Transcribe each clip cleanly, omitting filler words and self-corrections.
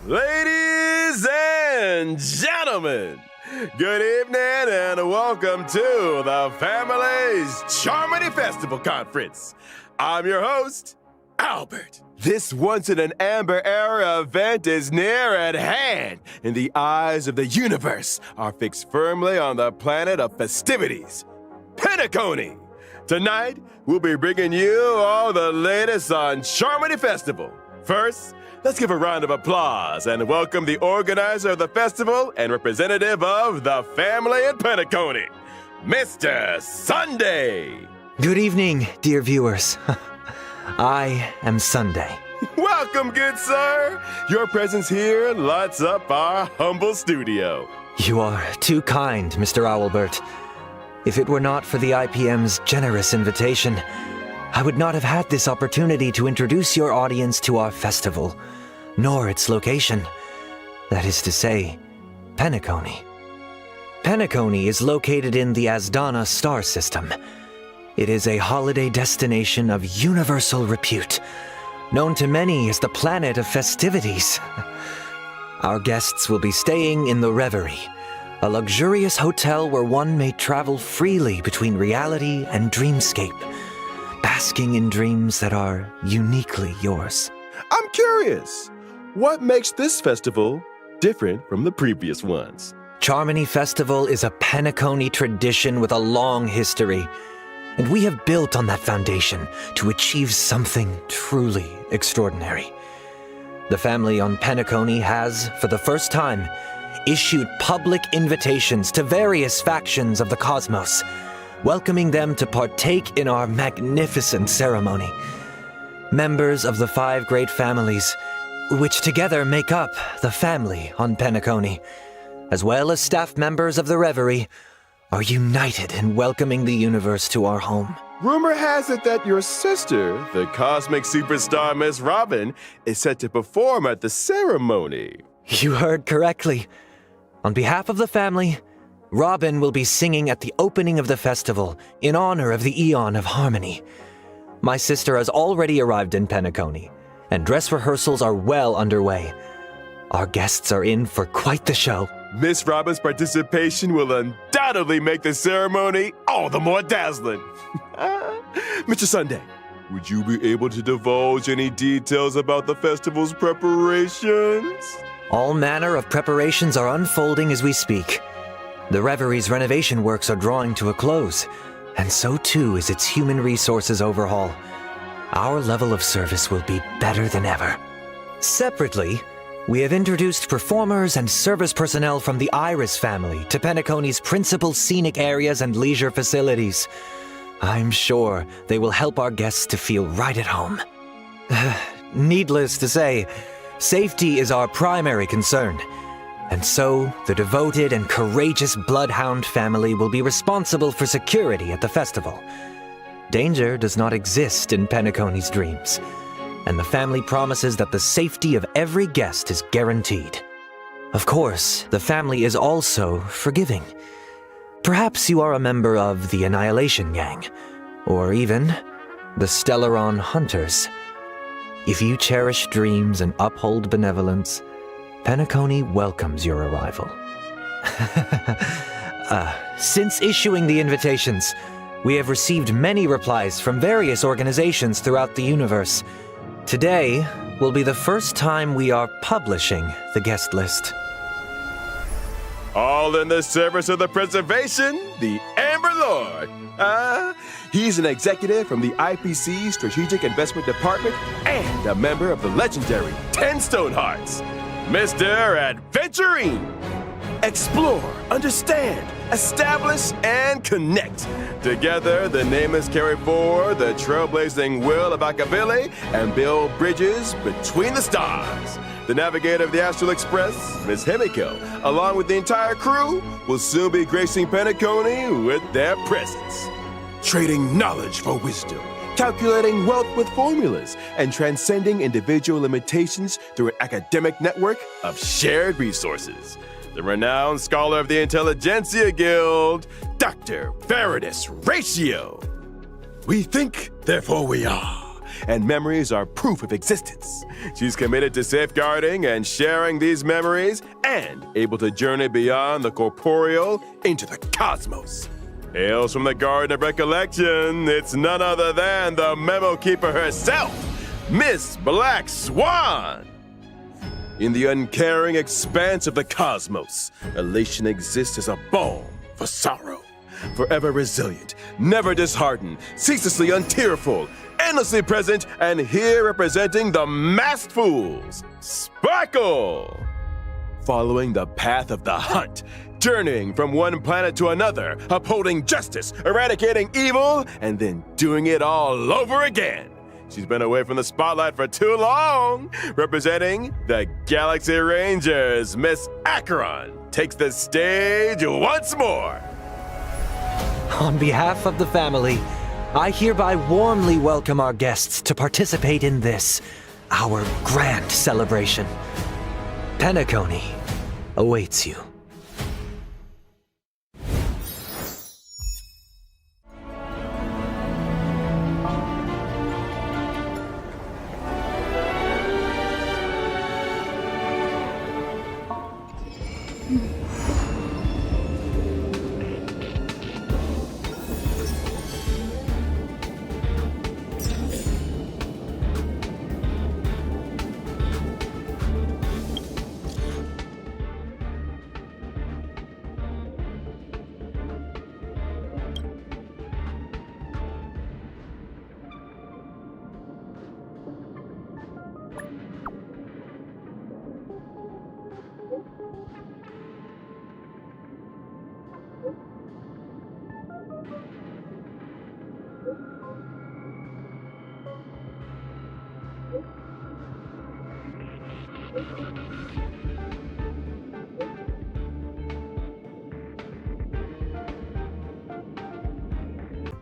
Ladies and gentlemen, good evening and welcome to the Family's Charmony Festival Conference. I'm your host, Albert. This once-in-an-amber-era event is near at hand, and the eyes of the universe are fixed firmly on the planet of festivities, Pentaconia. Tonight, we'll be bringing you all the latest on Charmony Festival. First, let's give a round of applause and welcome the organizer of the festival and representative of the family in Peniconia, Mr. Sunday. Good evening, dear viewers. I am Sunday. Welcome, good sir. Your presence here lights up our humble studio. You are too kind, Mr. Owlbert. If it were not for the IPM's generous invitation, I would not have had this opportunity to introduce your audience to our festival, nor its location. That is to say, Peniconia. Peniconia is located in the Asdana star system. It is a holiday destination of universal repute, known to many as the planet of festivities. Our guests will be staying in the Reverie, a luxurious hotel where one may travel freely between reality and dreamscape, basking in dreams that are uniquely yours. I'm curious, what makes this festival different from the previous ones? Charmony Festival is a Peniconia tradition with a long history, and we have built on that foundation to achieve something truly extraordinary. The family on Peniconia has, for the first time, issued public invitations to various factions of the cosmos, welcoming them to partake in our magnificent ceremony. Members of the 5 great families, which together make up the family on Peniconia, as well as staff members of the Reverie, are united in welcoming the universe to our home. Rumor has it that your sister, the cosmic superstar Miss Robin, is set to perform at the ceremony. You heard correctly. On behalf of the family, Robin will be singing at the opening of the festival in honor of the Eon of Harmony. My sister has already arrived in Peniconia, and dress rehearsals are well underway. Our guests are in for quite the show. Miss Robin's participation will undoubtedly make the ceremony all the more dazzling. Mr. Sunday, would you be able to divulge any details about the festival's preparations? All manner of preparations are unfolding as we speak. The Reverie's renovation works are drawing to a close, and so too is its human resources overhaul. Our level of service will be better than ever. Separately, we have introduced performers and service personnel from the Iris family to Peniconia's principal scenic areas and leisure facilities. I'm sure they will help our guests to feel right at home. Needless to say, safety is our primary concern, and so the devoted and courageous Bloodhound family will be responsible for security at the festival. Danger does not exist in Peniconia's dreams, and the family promises that the safety of every guest is guaranteed. Of course, the family is also forgiving. Perhaps you are a member of the Annihilation Gang, or even the Stellaron Hunters. If you cherish dreams and uphold benevolence, Peniconia welcomes your arrival. Since issuing the invitations, we have received many replies from various organizations throughout the universe. Today will be the first time we are publishing the guest list. All in the service of the preservation, the Amber Lord. He's an executive from the IPC Strategic Investment Department and a member of the legendary 10 Stonehearts, Mr. Adventurine. Explore, understand, establish, and connect. Together, the nameless carry forward the trailblazing will of Akavili and build bridges between the stars. The navigator of the Astral Express, Miss Himiko, along with the entire crew, will soon be gracing Peniconia with their presence. Trading knowledge for wisdom, calculating wealth with formulas, and transcending individual limitations through an academic network of shared resources. The renowned scholar of the Intelligentsia Guild, Dr. Veritas Ratio. We think, therefore we are. and memories are proof of existence. She's committed to safeguarding and sharing these memories and able to journey beyond the corporeal into the cosmos. Hails from the Garden of Recollection, it's none other than the Memo Keeper herself, Miss Black Swan! In the uncaring expanse of the cosmos, elation exists as a balm for sorrow. Forever resilient, never disheartened, ceaselessly untearful, endlessly present, and here representing the masked fools, Sparkle! Following the path of the hunt, journeying from one planet to another, upholding justice, eradicating evil, and then doing it all over again. She's been away from the spotlight for too long. Representing the Galaxy Rangers, Miss Acheron takes the stage once more. On behalf of the family, I hereby warmly welcome our guests to participate in this, our grand celebration. Peniconia awaits you.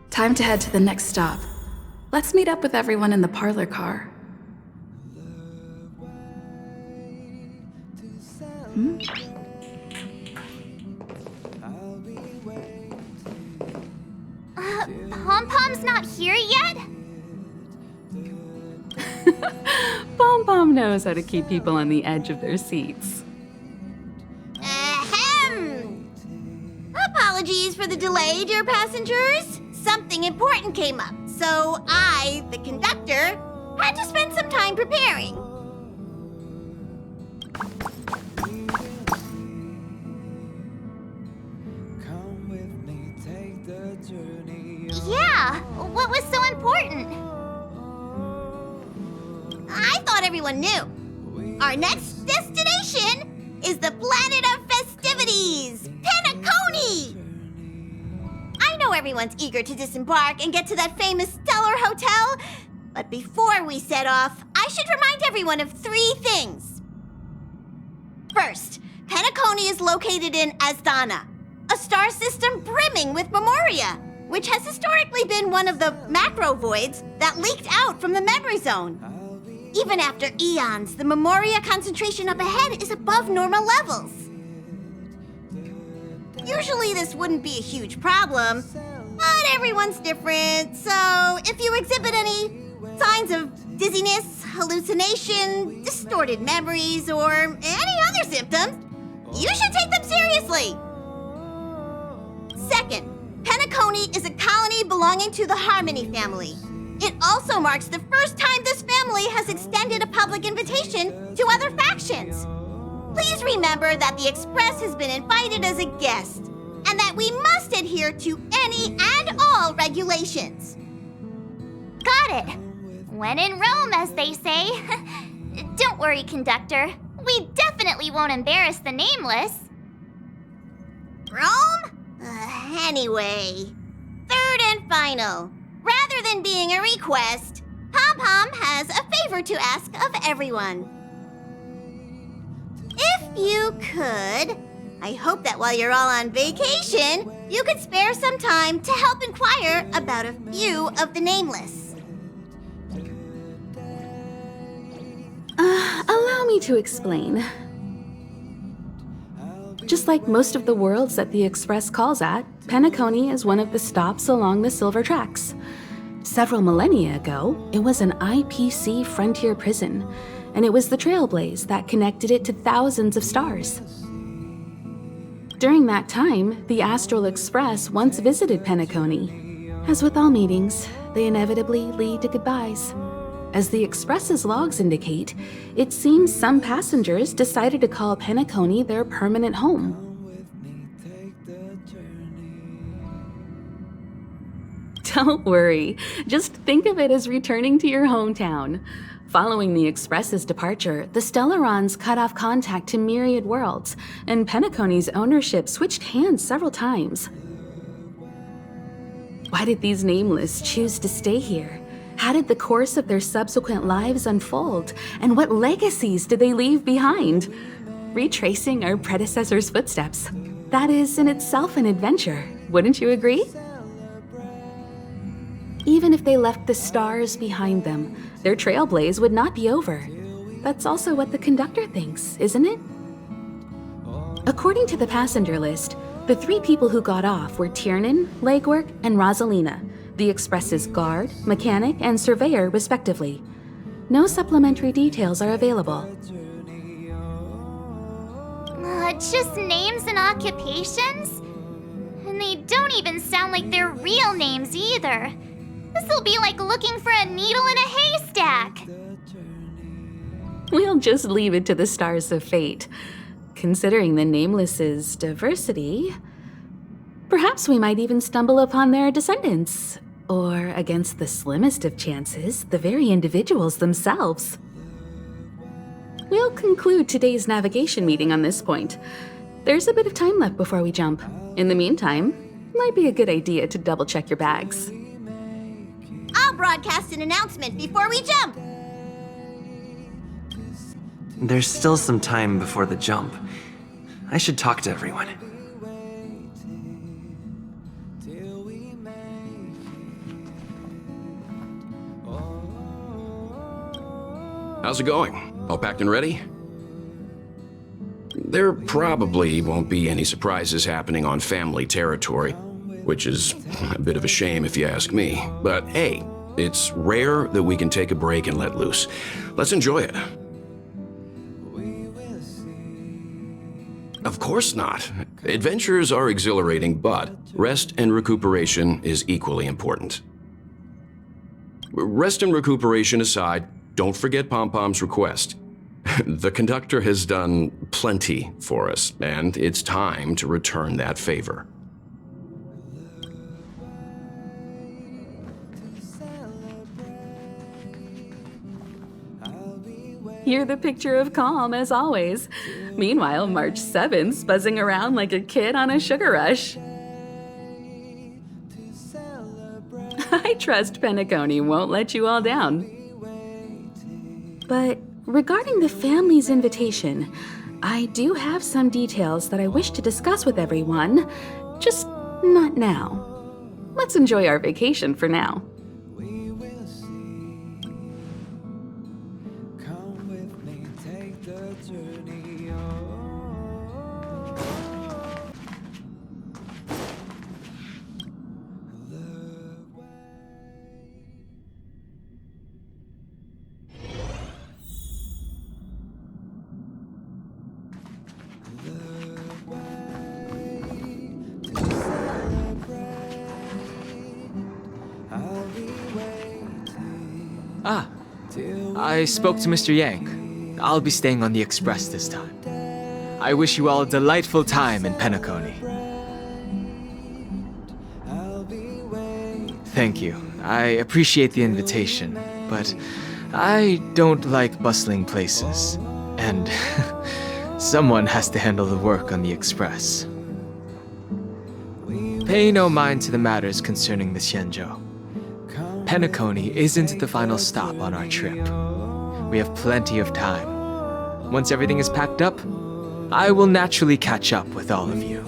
Time to head to the next stop. Let's meet up with everyone in the parlor car. Pom-Pom's not here yet? Pom-Pom knows how to keep people on the edge of their seats. Ahem! Apologies for the delay, dear passengers. Something important came up, so I, the conductor, had to spend some time preparing. Yeah, what was so important? I thought everyone knew. Our next destination is the planet of festivities, Peniconia! I know everyone's eager to disembark and get to that famous Stellar Hotel, but before we set off, I should remind everyone of 3 things. First, Peniconia is located in Asdana, a star system brimming with memoria, which has historically been one of the macro voids that leaked out from the memory zone. Even after eons, the memoria concentration up ahead is above normal levels. Usually this wouldn't be a huge problem, but everyone's different, so if you exhibit any signs of dizziness, hallucination, distorted memories, or any other symptoms, you should take them seriously. Second, Peniconia is a colony belonging to the Harmony family. It also marks the first time this family has extended a public invitation to other factions. Please remember that the Express has been invited as a guest, and that we must adhere to any and all regulations. Got it. When in Rome, as they say. Don't worry, conductor. We definitely won't embarrass the nameless. Rome? Anyway, third and final. Rather than being a request, Pom-Pom has a favor to ask of everyone. If you could, I hope that while you're all on vacation, you could spare some time to help inquire about a few of the nameless. Allow me to explain. Just like most of the worlds that the Express calls at, Peniconia is one of the stops along the Silver Tracks. Several millennia ago, it was an IPC frontier prison, and it was the Trailblaze that connected it to thousands of stars. During that time, the Astral Express once visited Peniconia. As with all meetings, they inevitably lead to goodbyes. As the Express's logs indicate, it seems some passengers decided to call Peniconia their permanent home. Don't worry, just think of it as returning to your hometown. Following the Express's departure, the Stellarons cut off contact to myriad worlds, and Peniconia's ownership switched hands several times. Why did these nameless choose to stay here? How did the course of their subsequent lives unfold? And what legacies did they leave behind? Retracing our predecessors' footsteps. That is in itself an adventure, wouldn't you agree? Even if they left the stars behind them, their trailblaze would not be over. That's also what the conductor thinks, isn't it? According to the passenger list, the 3 people who got off were Tiernan, Legwork, and Rosalina, the Express's guard, mechanic, and surveyor, respectively. No supplementary details are available. Just names and occupations? And they don't even sound like their real names either. This'll be like looking for a needle in a haystack. We'll just leave it to the stars of fate. Considering the Nameless's diversity, perhaps we might even stumble upon their descendants. Or, against the slimmest of chances, the very individuals themselves. We'll conclude today's navigation meeting on this point. There's a bit of time left before we jump. In the meantime, might be a good idea to double-check your bags. I'll broadcast an announcement before we jump. There's still some time before the jump. I should talk to everyone. How's it going? All packed and ready? There probably won't be any surprises happening on family territory, which is a bit of a shame if you ask me. But hey, it's rare that we can take a break and let loose. Let's enjoy it. Of course not. Adventures are exhilarating, but rest and recuperation is equally important. Rest and recuperation aside, don't forget Pom-Pom's request. The conductor has done plenty for us, and it's time to return that favor. You're the picture of calm, as always. Meanwhile, March 7th's buzzing around like a kid on a sugar rush. I trust Peniconia won't let you all down. But regarding the family's invitation, I do have some details that I wish to discuss with everyone, just not now. Let's enjoy our vacation for now. I spoke to Mr. Yang. I'll be staying on the Express this time. I wish you all a delightful time in Peniconia. Thank you. I appreciate the invitation, but I don't like bustling places. And someone has to handle the work on the Express. Pay no mind to the matters concerning the Xianzhou. Peniconia isn't the final stop on our trip. We have plenty of time. Once everything is packed up, I will naturally catch up with all of you.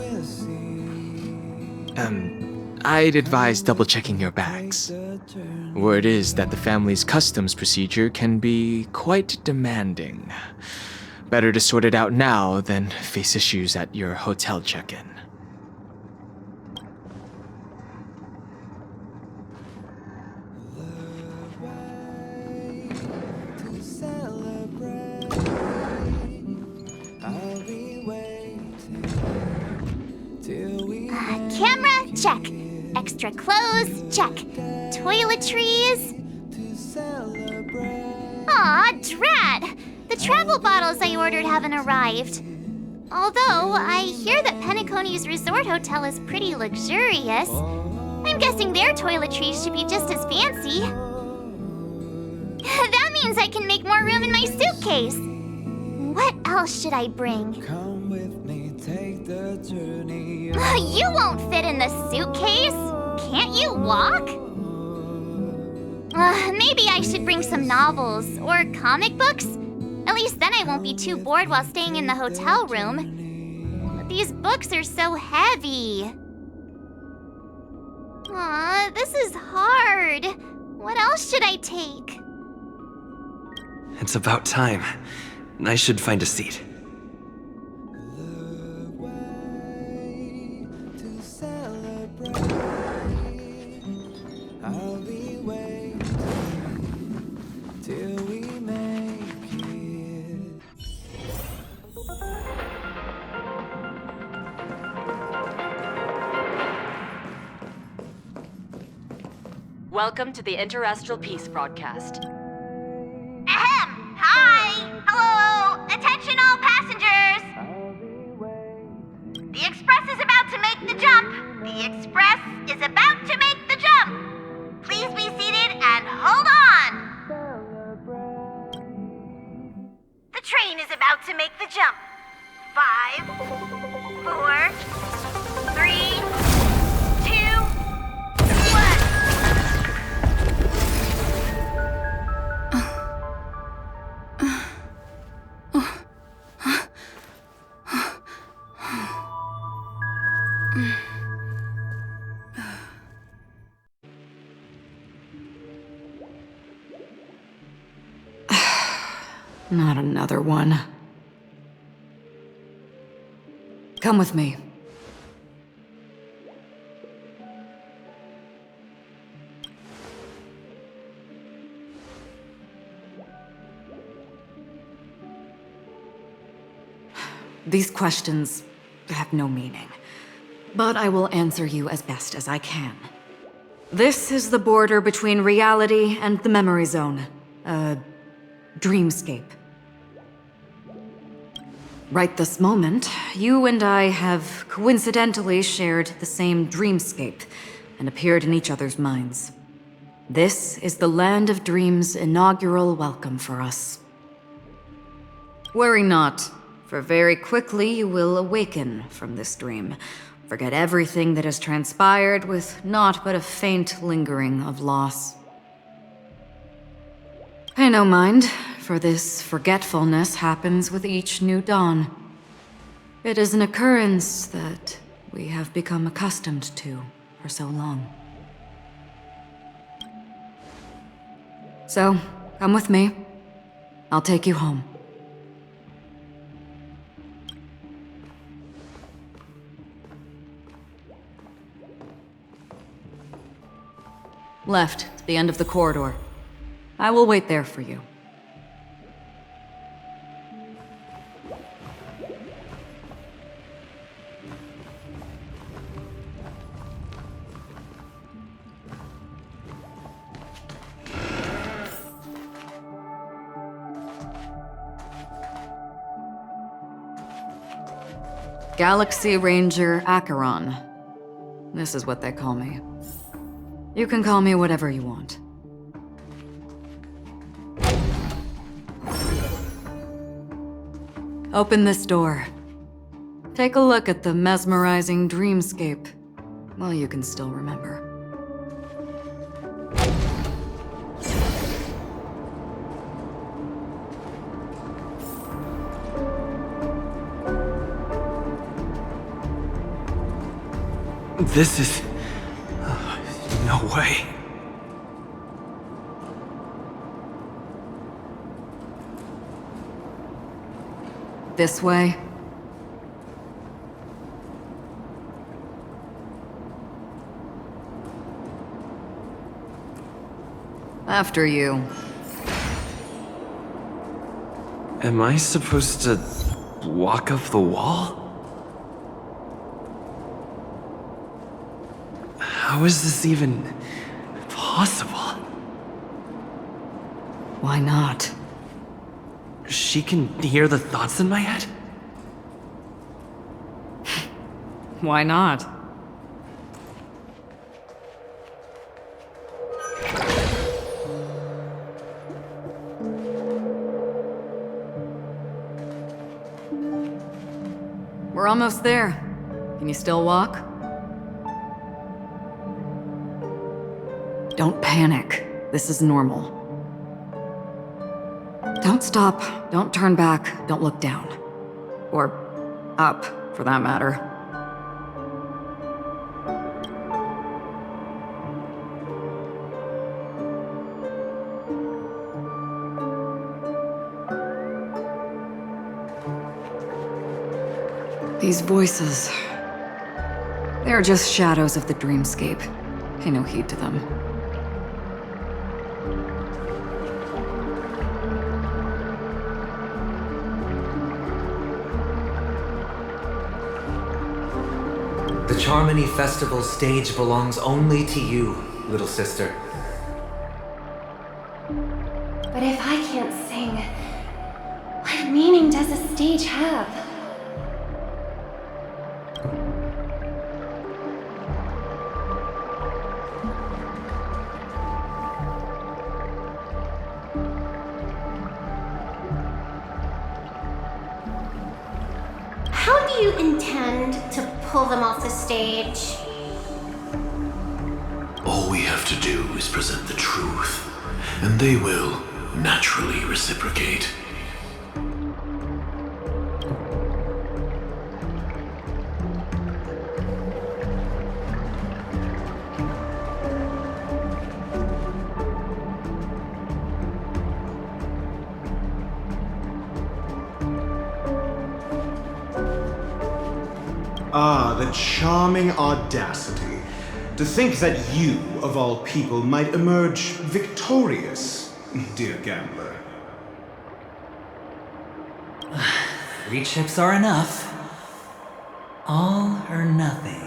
I'd advise double-checking your bags. Word is that the family's customs procedure can be quite demanding. Better to sort it out now than face issues at your hotel check-in. check. Extra clothes, check. Toiletries. Aw, drat! The travel bottles I ordered haven't arrived. Although, I hear that Penaconia's resort hotel is pretty luxurious. I'm guessing their toiletries should be just as fancy. That means I can make more room in my suitcase. What else should I bring? You won't fit in the suitcase. Can't you walk? Maybe I should bring some novels or comic books. At least then I won't be too bored while staying in the hotel room. But these books are so heavy. Aw, this is hard. What else should I take? It's about time. I should find a seat. Welcome to the Interastral Peace broadcast. Ahem! Hi! Hello! Attention all passengers! The express is about to make the jump! The express is about to make the jump! Please be seated and hold on! The train is about to make the jump. 5, 4, 3, 2, 1. Not another one. Come with me. These questions have no meaning, but I will answer you as best as I can. This is the border between reality and the memory zone, a dreamscape. Right this moment, you and I have coincidentally shared the same dreamscape and appeared in each other's minds. This is the Land of Dreams' inaugural welcome for us. Worry not, for very quickly you will awaken from this dream, forget everything that has transpired with naught but a faint lingering of loss. Pay no mind, for this forgetfulness happens with each new dawn. It is an occurrence that we have become accustomed to for so long. So, come with me. I'll take you home. Left, to the end of the corridor. I will wait there for you. Galaxy Ranger Acheron. This is what they call me. You can call me whatever you want. Open this door. Take a look at the mesmerizing dreamscape while you can still remember. This is... no way. This way? After you. Am I supposed to walk up the wall? How is this even possible? Why not? She can hear the thoughts in my head? Why not? We're almost there. Can you still walk? Don't panic. This is normal. Don't stop, don't turn back, don't look down. Or up, for that matter. These voices... they are just shadows of the dreamscape. Pay no heed to them. The Charmony Festival stage belongs only to you, little sister. But if I can't sing, what meaning does a stage have? How do you intend to pull them off the stage? All we have to do is present the truth, and they will naturally reciprocate. Ah, the charming audacity. To think that you, of all people, might emerge victorious, dear gambler. 3 chips are enough. All or nothing.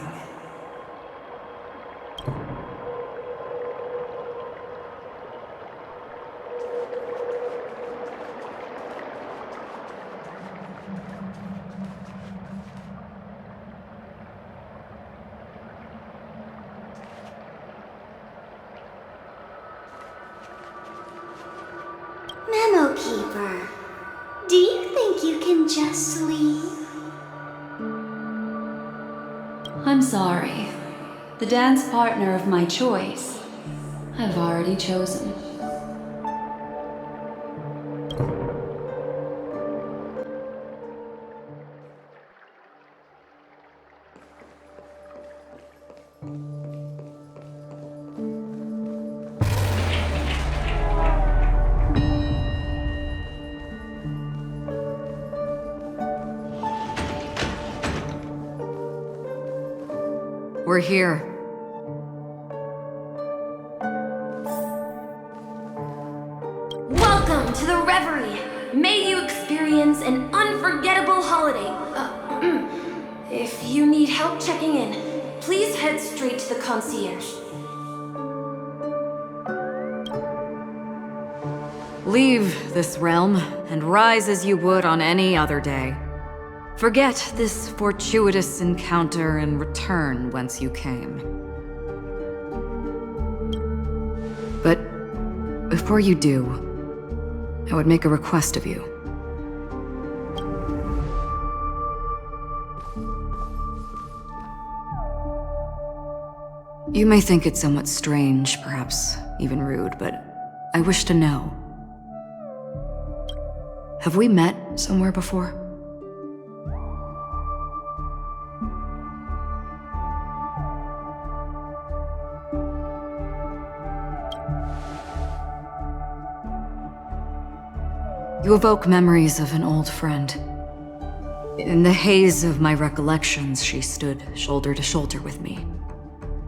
Memo Keeper, do you think you can just leave? I'm sorry. The dance partner of my choice, I've already chosen. We're here. Welcome to the Reverie! May you experience an unforgettable holiday. If you need help checking in, please head straight to the concierge. Leave this realm and rise as you would on any other day. Forget this fortuitous encounter and return whence you came. But before you do, I would make a request of you. You may think it somewhat strange, perhaps even rude, but I wish to know. Have we met somewhere before? You evoke memories of an old friend. In the haze of my recollections, she stood shoulder to shoulder with me.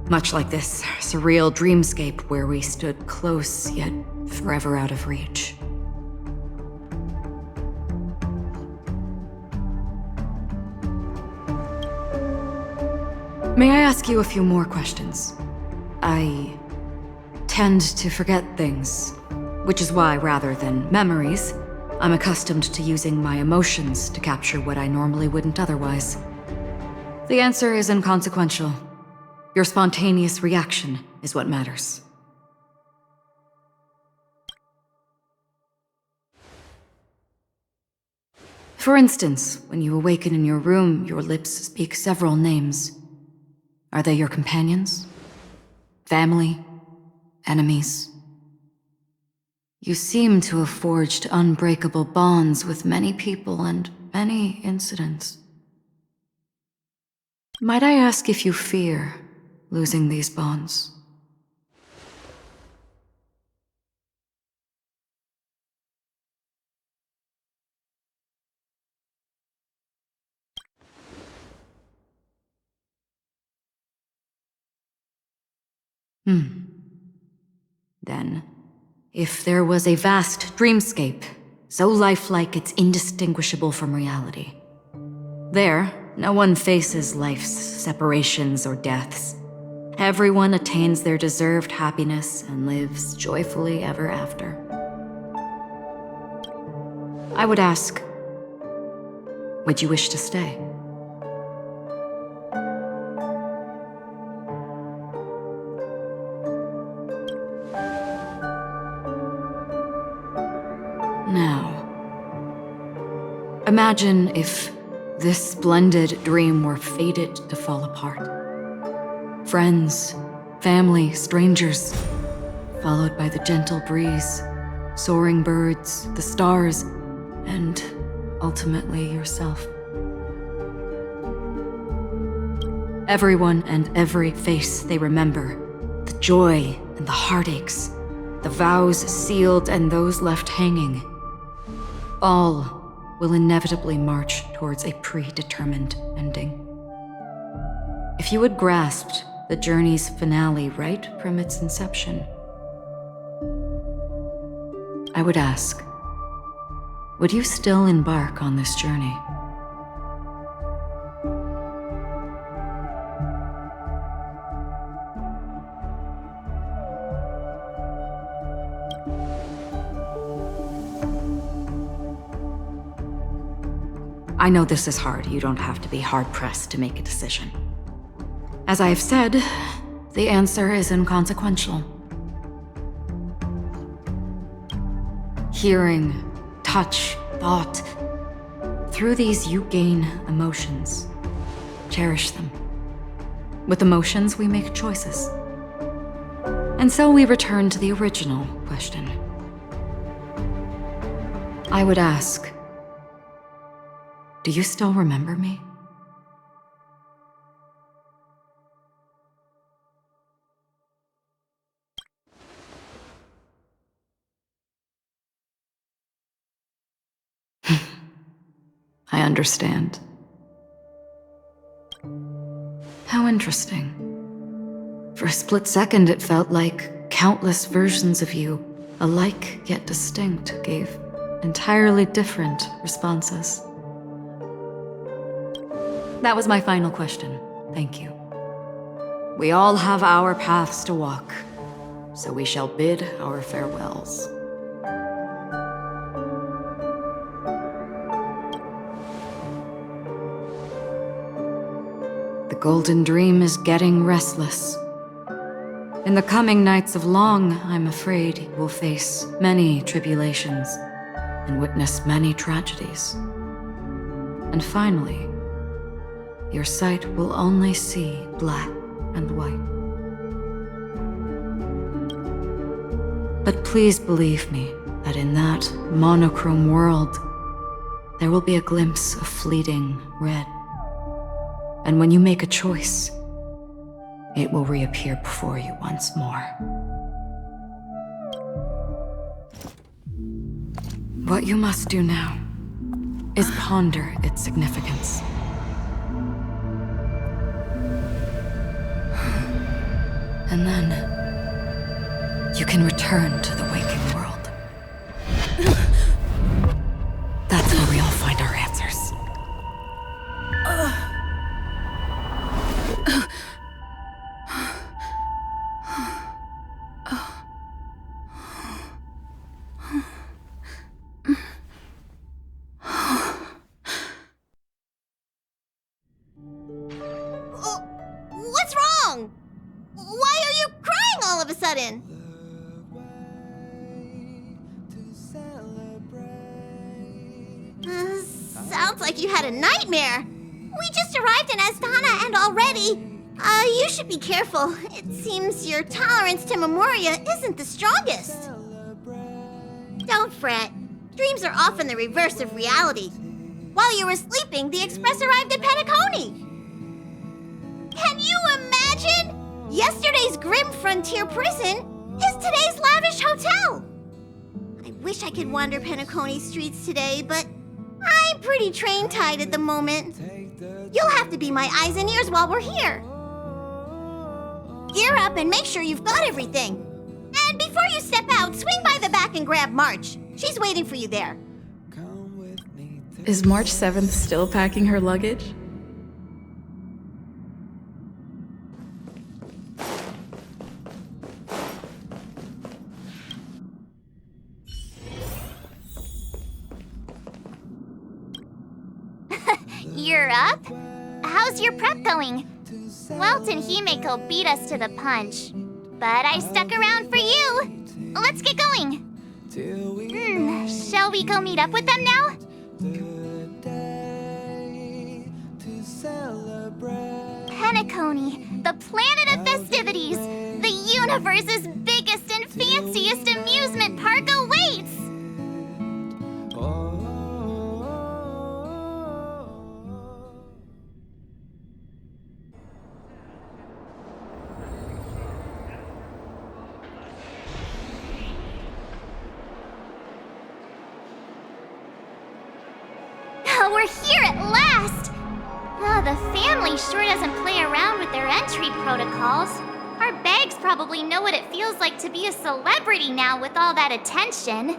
Much like this surreal dreamscape where we stood close, yet forever out of reach. May I ask you a few more questions? I tend to forget things, which is why, rather than memories, I'm accustomed to using my emotions to capture what I normally wouldn't otherwise. The answer is inconsequential. Your spontaneous reaction is what matters. For instance, when you awaken in your room, your lips speak several names. Are they your companions? Family? Enemies? You seem to have forged unbreakable bonds with many people and many incidents. Might I ask if you fear losing these bonds? Then, if there was a vast dreamscape, so lifelike it's indistinguishable from reality. There, no one faces life's separations or deaths. Everyone attains their deserved happiness and lives joyfully ever after. I would ask, would you wish to stay? Now, imagine if this splendid dream were fated to fall apart. Friends, family, strangers, followed by the gentle breeze, soaring birds, the stars, and ultimately yourself. Everyone and every face they remember, the joy and the heartaches, the vows sealed and those left hanging, all will inevitably march towards a predetermined ending. If you had grasped the journey's finale right from its inception, I would ask, would you still embark on this journey? I know this is hard. You don't have to be hard-pressed to make a decision. As I have said, the answer is inconsequential. Hearing, touch, thought. Through these you gain emotions. Cherish them. With emotions, we make choices. And so we return to the original question. I would ask, do you still remember me? I understand. How interesting. For a split second, it felt like countless versions of you, alike yet distinct, gave entirely different responses. That was my final question. Thank you. We all have our paths to walk, so we shall bid our farewells. The Golden Dream is getting restless. In the coming nights of Long, I'm afraid you will face many tribulations and witness many tragedies. And finally, your sight will only see black and white. But please believe me that in that monochrome world, there will be a glimpse of fleeting red. And when you make a choice, it will reappear before you once more. What you must do now is ponder its significance. And then, you can return to the waking world. That's where we all find our answers. of a sudden? Sounds like you had a nightmare. We just arrived in Astana and already... you should be careful. It seems your tolerance to Memoria isn't the strongest. Don't fret. Dreams are often the reverse of reality. While you were sleeping, the express arrived at Peniconia. Can you imagine? Yesterday's grim frontier prison is today's lavish hotel. I wish I could wander Penaconia's streets today, but I'm pretty train-tied at the moment. You'll have to be my eyes and ears while we're here. Gear up and make sure you've got everything. And before you step out, swing by the back and grab March. She's waiting for you there. Is March 7th still packing her luggage? You're up? How's your prep going? Welt and Himeko beat us to the punch, but I stuck around for you. Let's get going. Shall we go meet up with them now? Peniconia, the planet of festivities, the universe's biggest and fanciest amusement park awaits! We're here at last! The family sure doesn't play around with their entry protocols. Our bags probably know what it feels like to be a celebrity now with all that attention.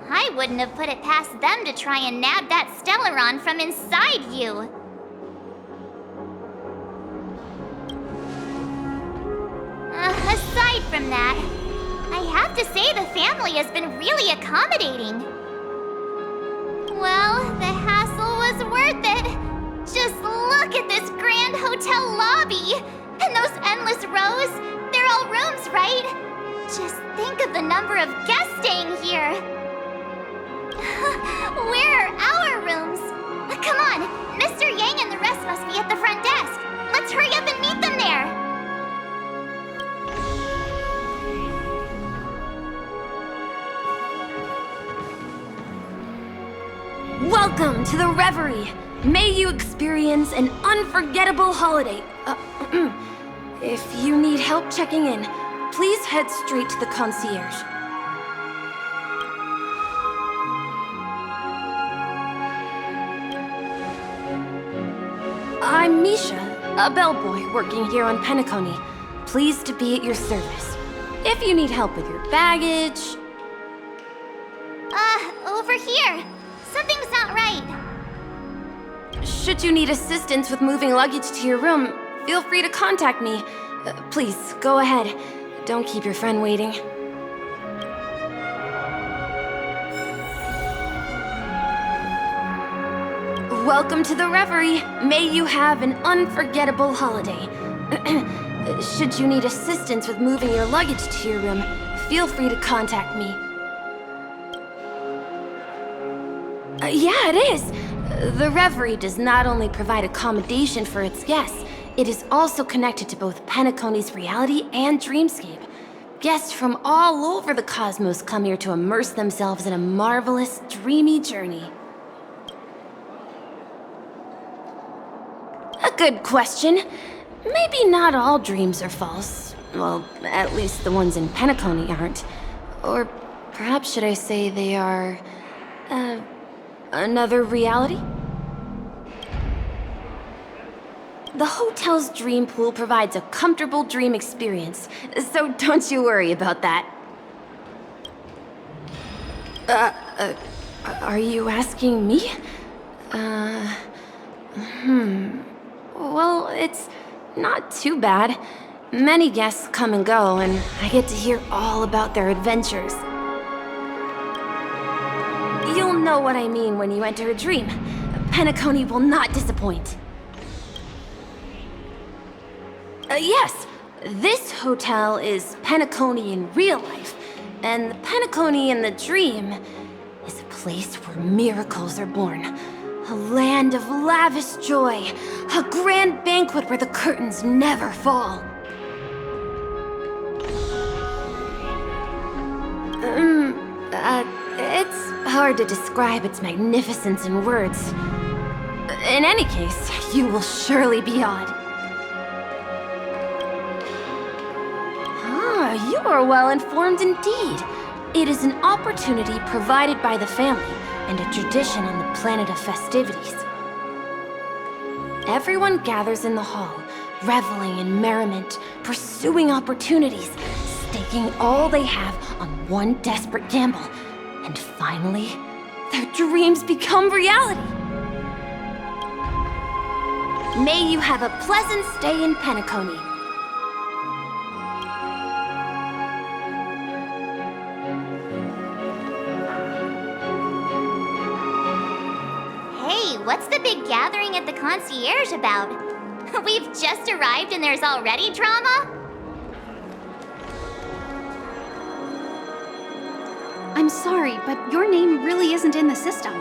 I wouldn't have put it past them to try and nab that Stellaron from inside you. Aside from that, I have to say the family has been really accommodating. Well, the hassle was worth it. Just look at this grand hotel lobby. And those endless rows. They're all rooms, right? Just think of the number of guests staying here. Where are our rooms? Come on, Mr. Yang and the rest must be at the front desk. Let's hurry up and meet them there. Welcome to the Reverie. May you experience an unforgettable holiday. If you need help checking in, please head straight to the concierge. I'm Misha, a bellboy working here on Peniconia. Pleased to be at your service. If you need help with your baggage... Over here. Something's not right. Should you need assistance with moving luggage to your room, feel free to contact me. Please, go ahead. Don't keep your friend waiting. Welcome to the Reverie. May you have an unforgettable holiday. Should you need assistance with moving your luggage to your room, feel free to contact me. Yeah, it is. The Reverie does not only provide accommodation for its guests, it is also connected to both Penaconia's reality and dreamscape. Guests from all over the cosmos come here to immerse themselves in a marvelous, dreamy journey. A good question. Maybe not all dreams are false. Well, at least the ones in Peniconia aren't. Or perhaps should I say they are... another reality? The hotel's dream pool provides a comfortable dream experience, so don't you worry about that. Are you asking me? Well, it's not too bad. Many guests come and go, and I get to hear all about their adventures. You'll know what I mean when you enter a dream. Peniconia will not disappoint. Yes, This hotel is Peniconia in real life, and the Peniconia in the dream is a place where miracles are born. A land of lavish joy, a grand banquet where the curtains never fall. It's hard to describe its magnificence in words. In any case, you will surely be awed. Ah, you are well informed indeed. It is an opportunity provided by the family and a tradition on the planet of festivities. Everyone gathers in the hall, reveling in merriment, pursuing opportunities, staking all they have on one desperate gamble. And finally, their dreams become reality. May you have a pleasant stay in Peniconia. Hey, what's the big gathering at the concierge about? We've just arrived and there's already drama? I'm sorry, but your name really isn't in the system.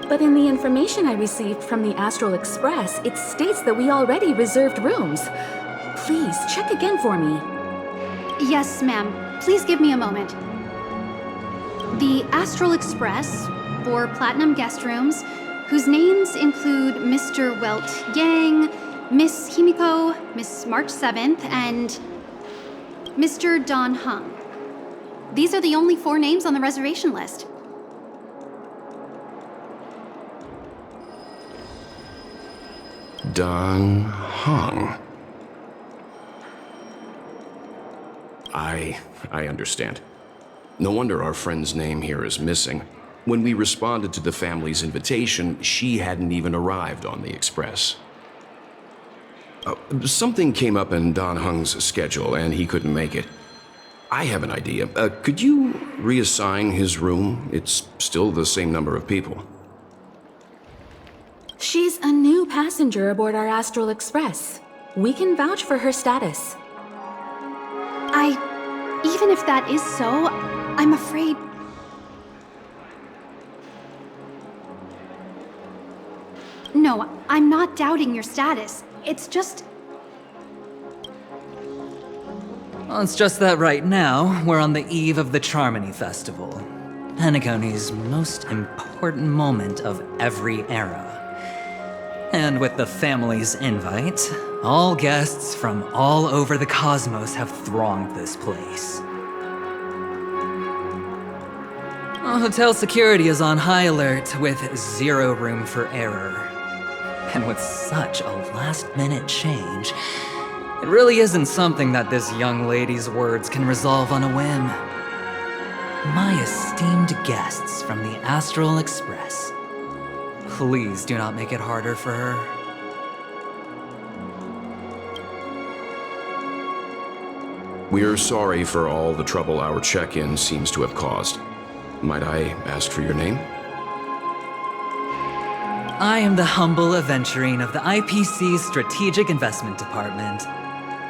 But in the information I received from the Astral Express, it states that we already reserved rooms. Please, check again for me. Yes, ma'am. Please give me a moment. The Astral Express, for Platinum guest rooms, whose names include Mr. Welt Yang, Miss Himiko, Miss March 7th, and Mr. Don Hung. These are the only 4 names on the reservation list. Don Hung. I understand. No wonder our friend's name here is missing. When we responded to the family's invitation, she hadn't even arrived on the express. Something came up in Don Hung's schedule, and he couldn't make it. I have an idea. Could you reassign his room? It's still the same number of people. She's a new passenger aboard our Astral Express. We can vouch for her status. Even if that is so, I'm afraid... No, I'm not doubting your status. It's just... Well, it's just that right now, we're on the eve of the Charmony Festival. Penaconia's most important moment of every era. And with the family's invite, all guests from all over the cosmos have thronged this place. Hotel security is on high alert with 0 room for error. And with such a last-minute change, it really isn't something that this young lady's words can resolve on a whim. My esteemed guests from the Astral Express, please do not make it harder for her. We're sorry for all the trouble our check-in seems to have caused. Might I ask for your name? I am the humble aventurine of the IPC's Strategic Investment Department,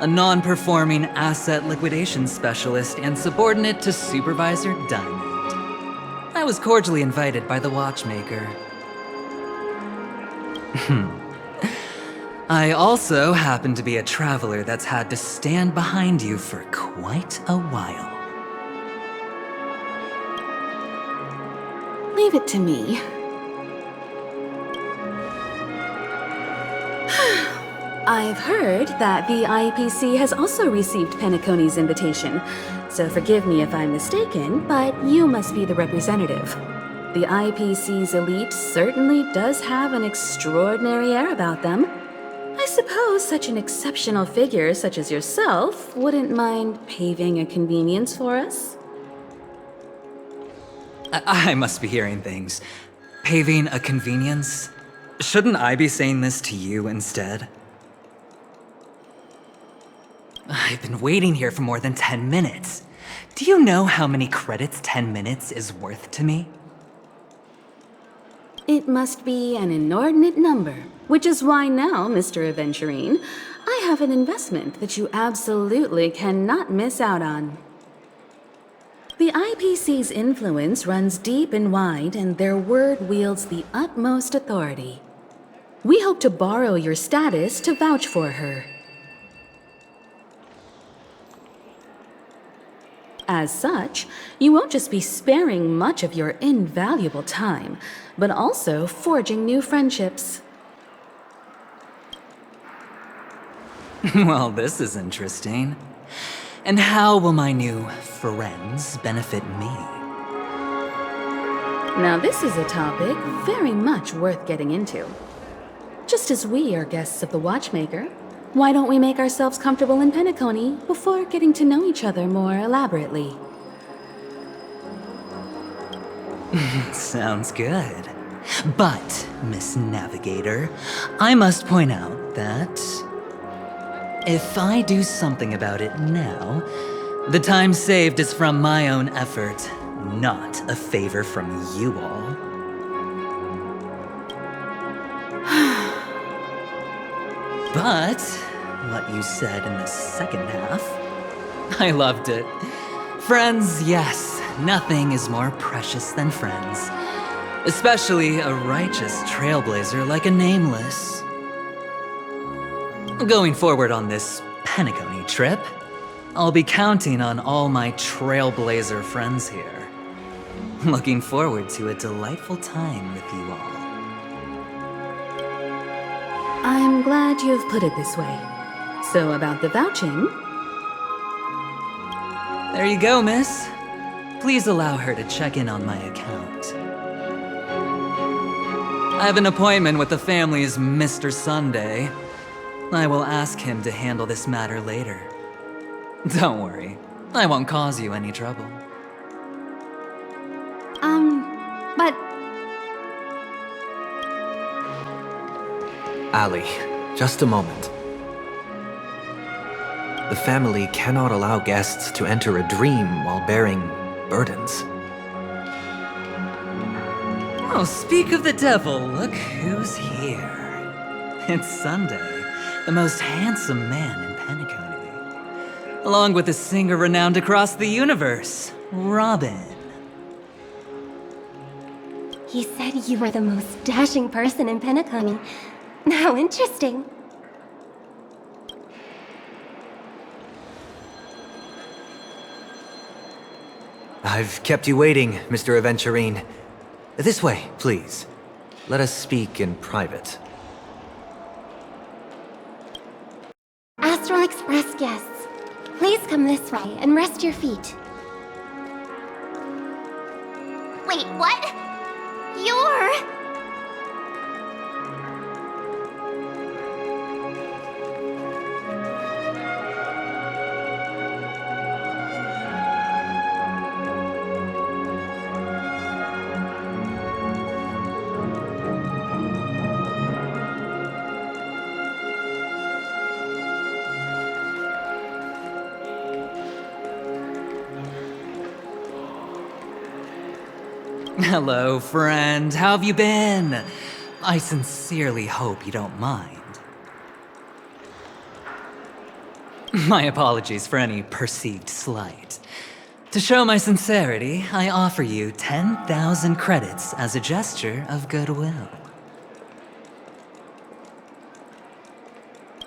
a non-performing asset liquidation specialist and subordinate to Supervisor Diamond. I was cordially invited by the watchmaker. I also happen to be a traveler that's had to stand behind you for quite a while. Leave it to me. I've heard that the IPC has also received Penaconia's invitation, so forgive me if I'm mistaken, but you must be the representative. The IPC's elite certainly does have an extraordinary air about them. I suppose such an exceptional figure such as yourself wouldn't mind paving a convenience for us? I must be hearing things. Paving a convenience? Shouldn't I be saying this to you instead? I've been waiting here for more than 10 minutes. Do you know how many credits 10 minutes is worth to me? it must be an inordinate number, which is why now, Mr. Aventurine, I have an investment that you absolutely cannot miss out on. The IPC's influence runs deep and wide, and their word wields the utmost authority. We hope to borrow your status to vouch for her. As such, you won't just be sparing much of your invaluable time, but also forging new friendships. Well, this is interesting. And how will my new friends benefit me? Now this is a topic very much worth getting into. Just as we are guests of the Watchmaker, why don't we make ourselves comfortable in Peniconia before getting to know each other more elaborately? Sounds good. But, Miss Navigator, I must point out that if I do something about it now, the time saved is from my own effort, not a favor from you all. But what you said in the second half, I loved it. Friends, yes, nothing is more precious than friends. Especially a righteous trailblazer like a Nameless. Going forward on this Peniconia trip, I'll be counting on all my trailblazer friends here. Looking forward to a delightful time with you all. I'm glad you've put it this way. So about the vouching... There you go, miss. Please allow her to check in on my account. I have an appointment with the family's Mr. Sunday. I will ask him to handle this matter later. Don't worry, I won't cause you any trouble. But... Ali, just a moment. The family cannot allow guests to enter a dream while bearing burdens. Oh, speak of the devil, look who's here. It's Sunday, the most handsome man in Peniconia, along with a singer renowned across the universe, Robin. He said you were the most dashing person in Peniconia. How interesting. I've kept you waiting, Mr. Aventurine. This way, please. Let us speak in private. Astral Express guests, please come this way and rest your feet. Wait, what? You're... Hello, friend. How have you been? I sincerely hope you don't mind. My apologies for any perceived slight. To show my sincerity, I offer you 10,000 credits as a gesture of goodwill.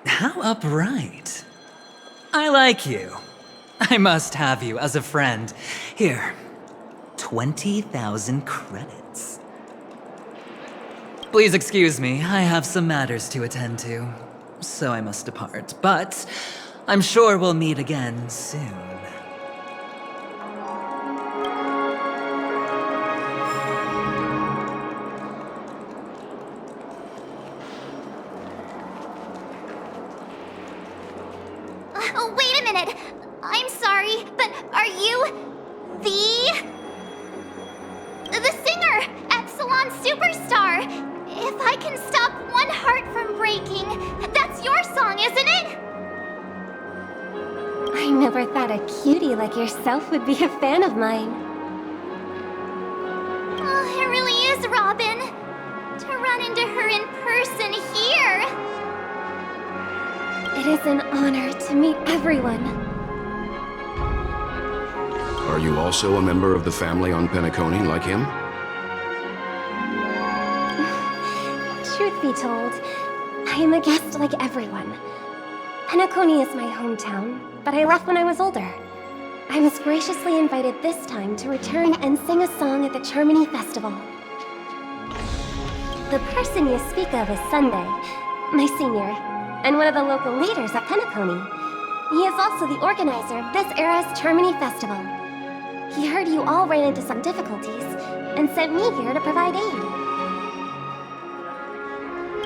How upright. I like you. I must have you as a friend. Here. 20,000 credits. Please excuse me, I have some matters to attend to, so I must depart, but I'm sure we'll meet again soon. Wait a minute. I'm sorry, but are you... The singer! Epsilon Superstar! If I can stop one heart from breaking, that's your song, isn't it? I never thought a cutie like yourself would be a fan of mine. Oh, it really is, Robin. to run into her in person here. It is an honor to meet everyone. Are you also a member of the family on Peniconia like him? Truth be told, I am a guest like everyone. Peniconia is my hometown, but I left when I was older. I was graciously invited this time to return and sing a song at the Charmony Festival. The person you speak of is Sunday, my senior, and one of the local leaders at Peniconia. He is also the organizer of this era's Charmony Festival. He heard you all ran into some difficulties, and sent me here to provide aid.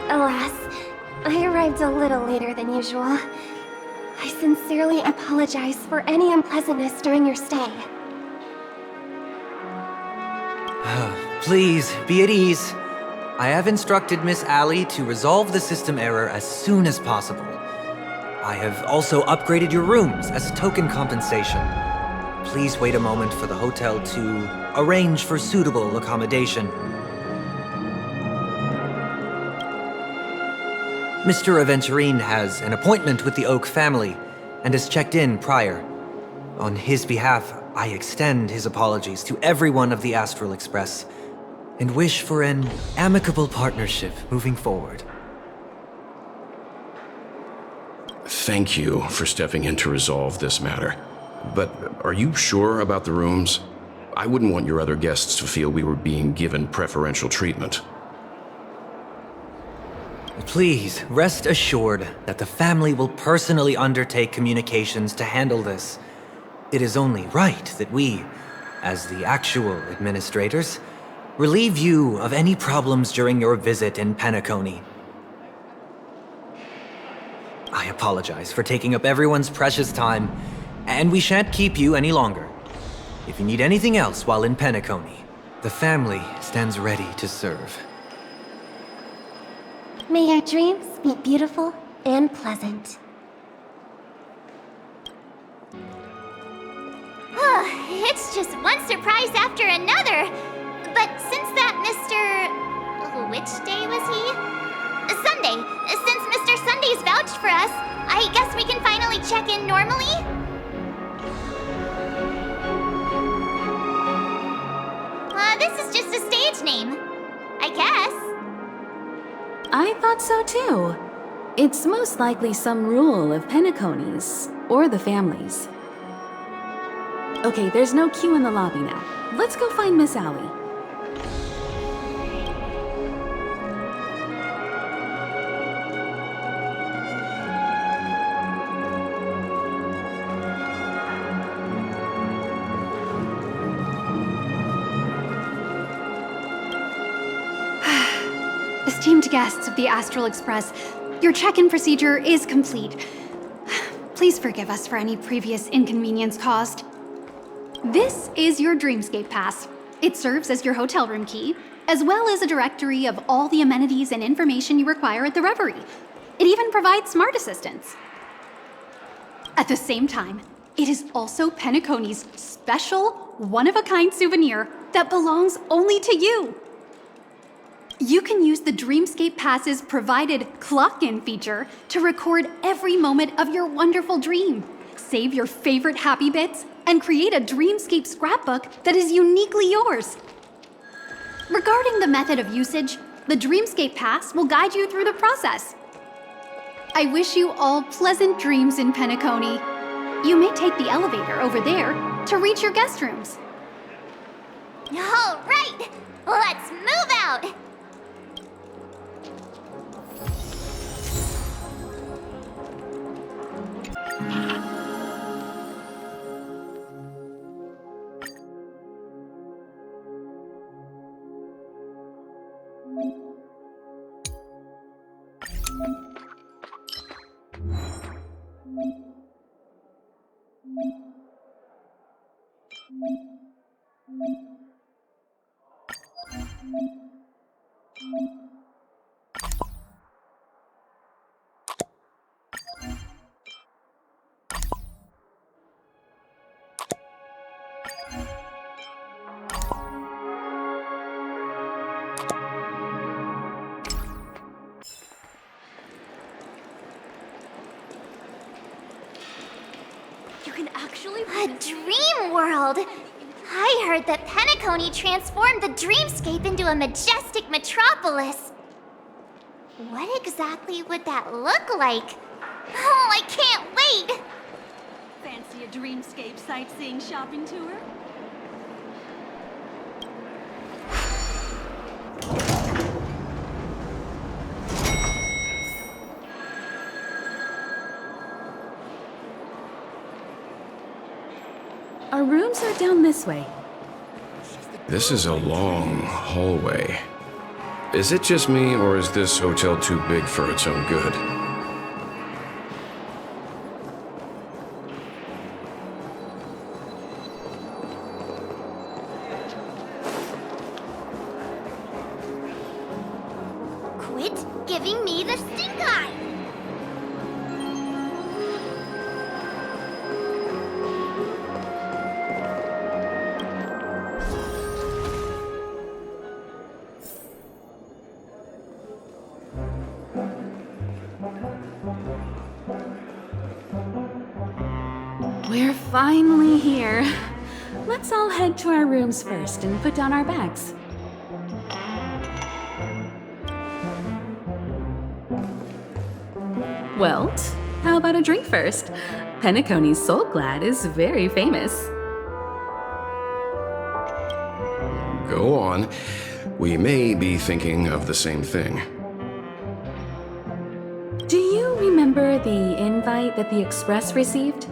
Alas, I arrived a little later than usual. I sincerely apologize for any unpleasantness during your stay. Please, be at ease. I have instructed Miss Allie to resolve the system error as soon as possible. I have also upgraded your rooms as token compensation. Please wait a moment for the hotel to arrange for suitable accommodation. Mr. Aventurine has an appointment with the Oak family and has checked in prior. On his behalf, I extend his apologies to everyone of the Astral Express and wish for an amicable partnership moving forward. Thank you for stepping in to resolve this matter. But are you sure about the rooms? I wouldn't want your other guests to feel we were being given preferential treatment. Please, rest assured that the family will personally undertake communications to handle this. It is only right that we, as the actual administrators, relieve you of any problems during your visit in Peniconia. I apologize for taking up everyone's precious time, and we shan't keep you any longer. If you need anything else while in Peniconia, the family stands ready to serve. May your dreams be beautiful and pleasant. It's just one surprise after another. But since that Mr... which day was he? Sunday. Since Mr. Sunday's vouched for us, I guess we can finally check in normally? This is just a stage name. I guess. I thought so too. It's most likely some rule of Penaconies, or the families. Okay, there's no queue in the lobby now. Let's go find Miss Allie. Esteemed guests of the Astral Express, your check-in procedure is complete. Please forgive us for any previous inconvenience caused. This is your Dreamscape Pass. It serves as your hotel room key, as well as a directory of all the amenities and information you require at the Reverie. It even provides smart assistants. At the same time, it is also Penaconia's special, one-of-a-kind souvenir that belongs only to you. You can use the Dreamscape Pass's provided clock-in feature to record every moment of your wonderful dream, save your favorite happy bits, and create a Dreamscape scrapbook that is uniquely yours. Regarding the method of usage, the Dreamscape Pass will guide you through the process. I wish you all pleasant dreams in Peniconia. You may take the elevator over there to reach your guest rooms. All right, let's move out. The dream world! I heard that Peniconia transformed the dreamscape into a majestic metropolis. What exactly would that look like? Oh, I can't wait! Fancy a dreamscape sightseeing shopping tour? Our rooms are down this way. This is a long hallway. Is it just me, or is this hotel too big for its own good? Quit giving me the stink eye! We're finally here. Let's all head to our rooms first and put down our bags. Welt, how about a drink first? Penaconi's Soul Glad is very famous. Go on. We may be thinking of the same thing. Do you remember the invite that the Express received?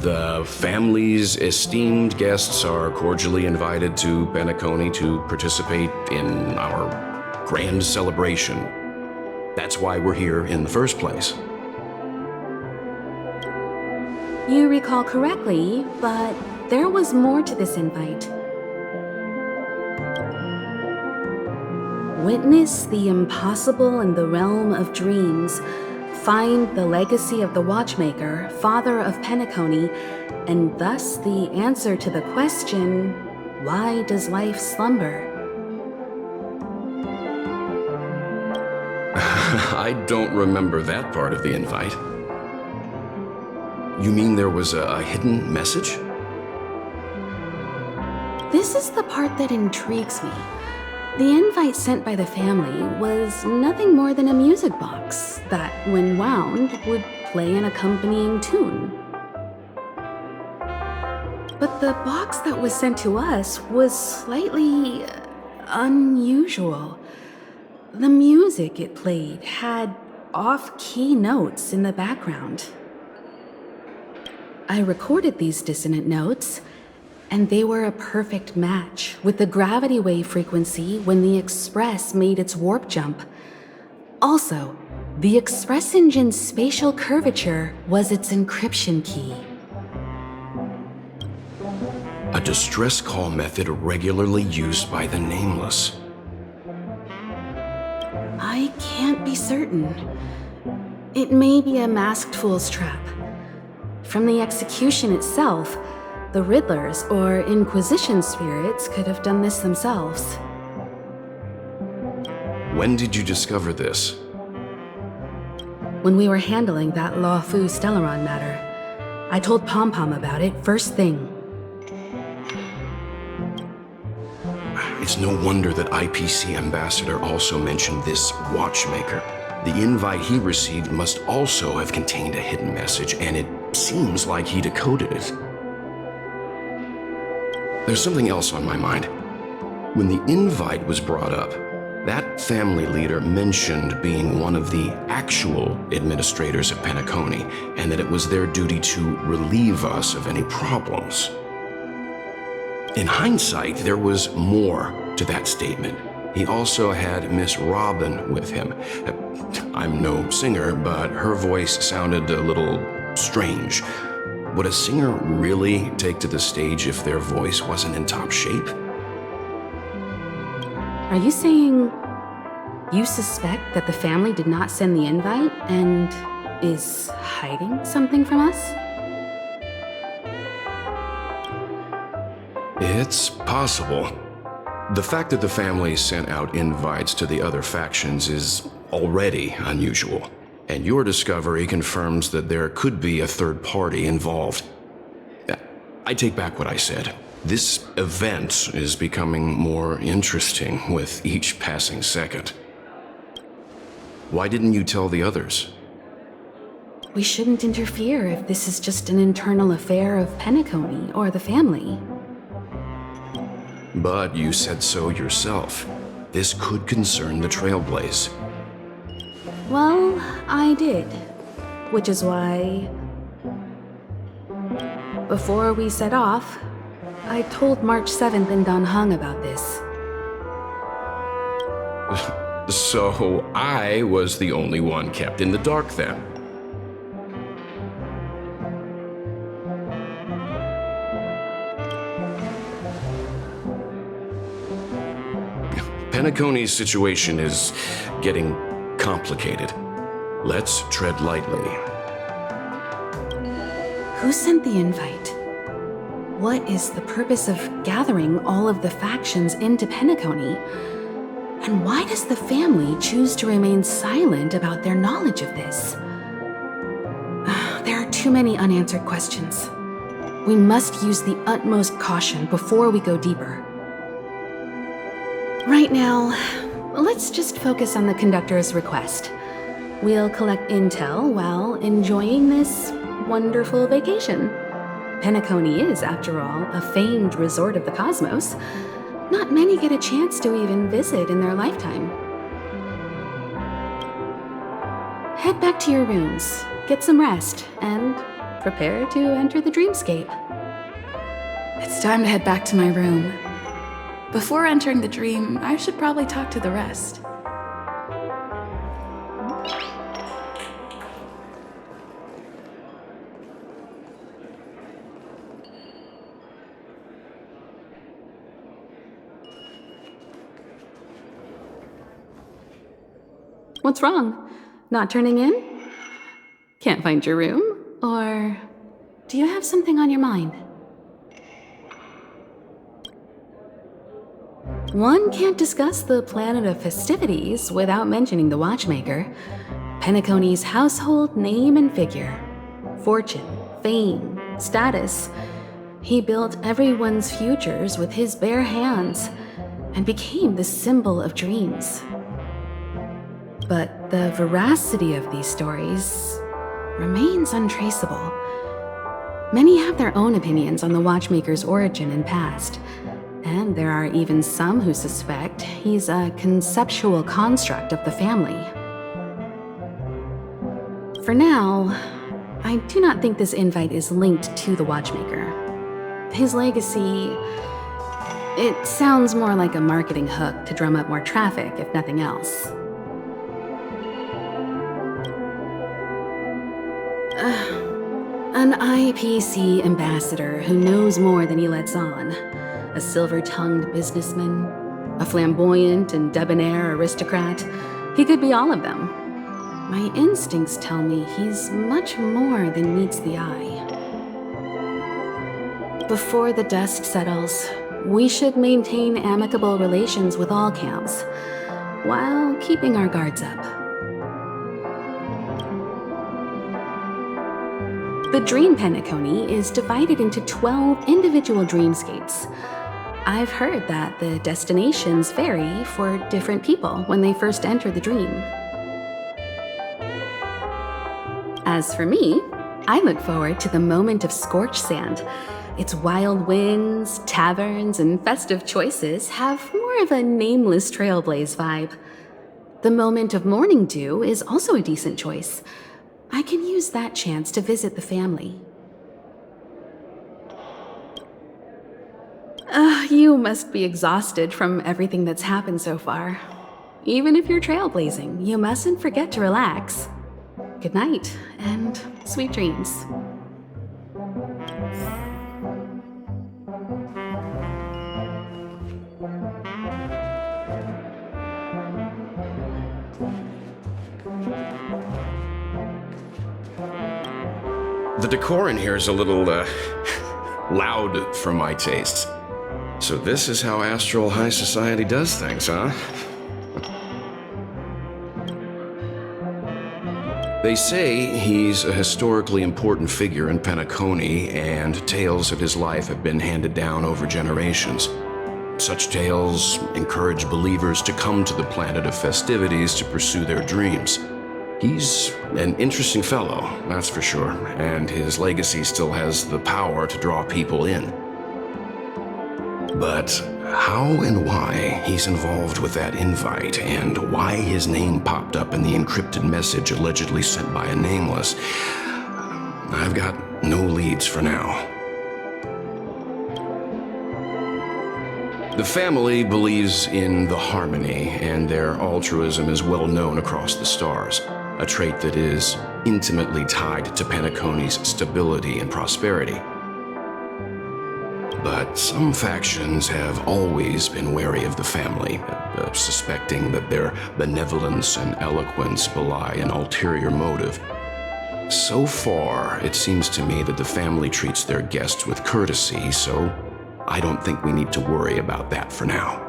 The family's esteemed guests are cordially invited to Peniconia to participate in our grand celebration. That's why we're here in the first place. You recall correctly, but there was more to this invite. Witness the impossible in the realm of dreams. Find the legacy of the Watchmaker, father of Peniconia, and thus the answer to the question, why does life slumber? I don't remember that part of the invite. You mean there was a hidden message? This is the part that intrigues me. The invite sent by the family was nothing more than a music box that, when wound, would play an accompanying tune. But the box that was sent to us was slightly unusual. The music it played had off-key notes in the background. I recorded these dissonant notes, and they were a perfect match with the gravity wave frequency when the Express made its warp jump. Also, the Express engine's spatial curvature was its encryption key. A distress call method regularly used by the Nameless. I can't be certain. It may be a masked fool's trap. From the execution itself, the Riddlers or Inquisition spirits could have done this themselves. When did you discover this? When we were handling that Lawfu Stellaron matter, I told Pom Pom about it first thing. It's no wonder that IPC Ambassador also mentioned this Watchmaker. The invite he received must also have contained a hidden message, and it seems like he decoded it. There's something else on my mind. When the invite was brought up, that family leader mentioned being one of the actual administrators of Peniconia, and that it was their duty to relieve us of any problems. In hindsight, there was more to that statement. He also had Miss Robin with him. I'm no singer, but her voice sounded a little strange. Would a singer really take to the stage if their voice wasn't in top shape? Are you saying you suspect that the family did not send the invite and is hiding something from us? It's possible. The fact that the family sent out invites to the other factions is already unusual. And your discovery confirms that there could be a third party involved. I take back what I said. This event is becoming more interesting with each passing second. Why didn't you tell the others? We shouldn't interfere if this is just an internal affair of Peniconia or the family. But you said so yourself. This could concern the Trailblaze. Well, I did. Which is why... Before we set off, I told March 7th and Don Hung about this. So I was the only one kept in the dark then. Penaconia's situation is getting complicated. Let's tread lightly. Who sent the invite? What is the purpose of gathering all of the factions into Peniconia? And why does the family choose to remain silent about their knowledge of this? There are too many unanswered questions. We must use the utmost caution before we go deeper. Right now, let's just focus on the conductor's request. We'll collect intel while enjoying this wonderful vacation. Peniconia is, after all, a famed resort of the cosmos. Not many get a chance to even visit in their lifetime. Head back to your rooms, get some rest, and prepare to enter the dreamscape. It's time to head back to my room. Before entering the dream, I should probably talk to the rest. What's wrong? Not turning in? Can't find your room? Or do you have something on your mind? One can't discuss the planet of festivities without mentioning the watchmaker. Peniconia's household name and figure. Fortune, fame, status. He built everyone's futures with his bare hands and became the symbol of dreams. But the veracity of these stories remains untraceable. Many have their own opinions on the watchmaker's origin and past, and there are even some who suspect he's a conceptual construct of the family. For now, I do not think this invite is linked to the watchmaker. His legacy, it sounds more like a marketing hook to drum up more traffic, if nothing else. An IPC ambassador who knows more than he lets on. A silver-tongued businessman. A flamboyant and debonair aristocrat. He could be all of them. My instincts tell me he's much more than meets the eye. Before the dust settles, we should maintain amicable relations with all camps, while keeping our guards up. The Dream Peniconia is divided into 12 individual dreamscapes. I've heard that the destinations vary for different people when they first enter the dream. As for me, I look forward to the moment of scorched sand. Its wild winds, taverns, and festive choices have more of a nameless Trailblaze vibe. The moment of morning dew is also a decent choice. I can use that chance to visit the family. You must be exhausted from everything that's happened so far. Even if you're trailblazing, you mustn't forget to relax. Good night, and sweet dreams. The decor in here is a little, loud for my tastes. So this is how Astral High Society does things, huh? They say he's a historically important figure in Peniconia, and tales of his life have been handed down over generations. Such tales encourage believers to come to the planet of festivities to pursue their dreams. He's an interesting fellow, that's for sure, and his legacy still has the power to draw people in. But how and why he's involved with that invite, and why his name popped up in the encrypted message allegedly sent by a nameless, I've got no leads for now. The family believes in the harmony, and their altruism is well known across the stars, a trait that is intimately tied to Penaconia's stability and prosperity. But some factions have always been wary of the family, suspecting that their benevolence and eloquence belie an ulterior motive. So far, it seems to me that the family treats their guests with courtesy, so I don't think we need to worry about that for now.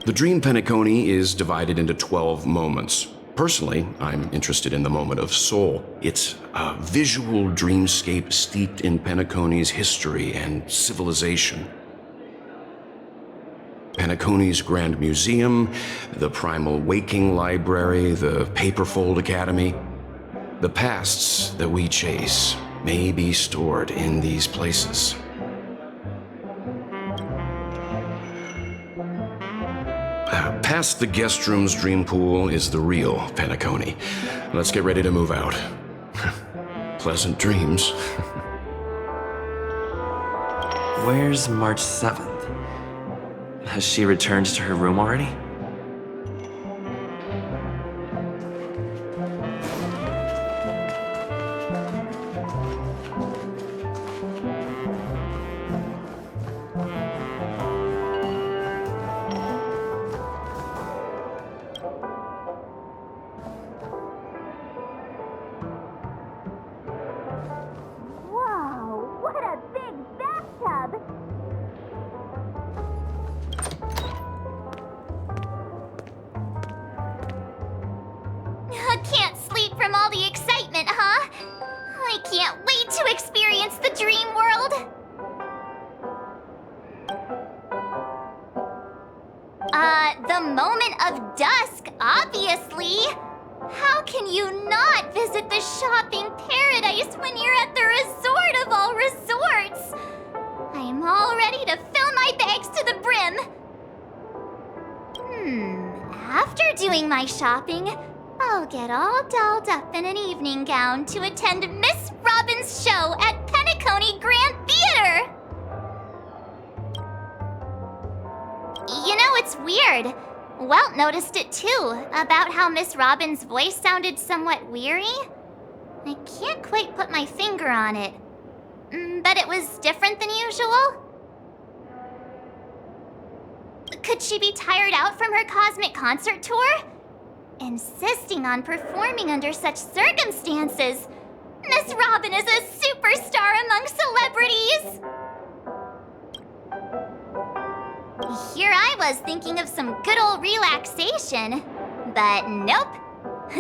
The Dream Peniconia is divided into 12 moments. Personally, I'm interested in the moment of Soul. It's a visual dreamscape steeped in Penaconia's history and civilization. Penaconia's Grand Museum, the Primal Waking Library, the Paperfold Academy. The pasts that we chase may be stored in these places. Past the guest room's dream pool is the real Peniconia. Let's get ready to move out. Pleasant dreams. Where's March 7th? Has she returned to her room already? Can't sleep from all the excitement, huh? I can't wait to experience the dream world! The moment of dusk, obviously! How can you not visit the shopping paradise when you're at the resort of all resorts? I'm all ready to fill my bags to the brim. After doing my shopping, I'll get all dolled up in an evening gown to attend Miss Robin's show at Peniconia Grand Theater! You know, it's weird. Welt noticed it too, about how Miss Robin's voice sounded somewhat weary. I can't quite put my finger on it, but it was different than usual. Could she be tired out from her cosmic concert tour? Insisting on performing under such circumstances. Miss Robin is a superstar among celebrities! Here I was thinking of some good old relaxation. But nope.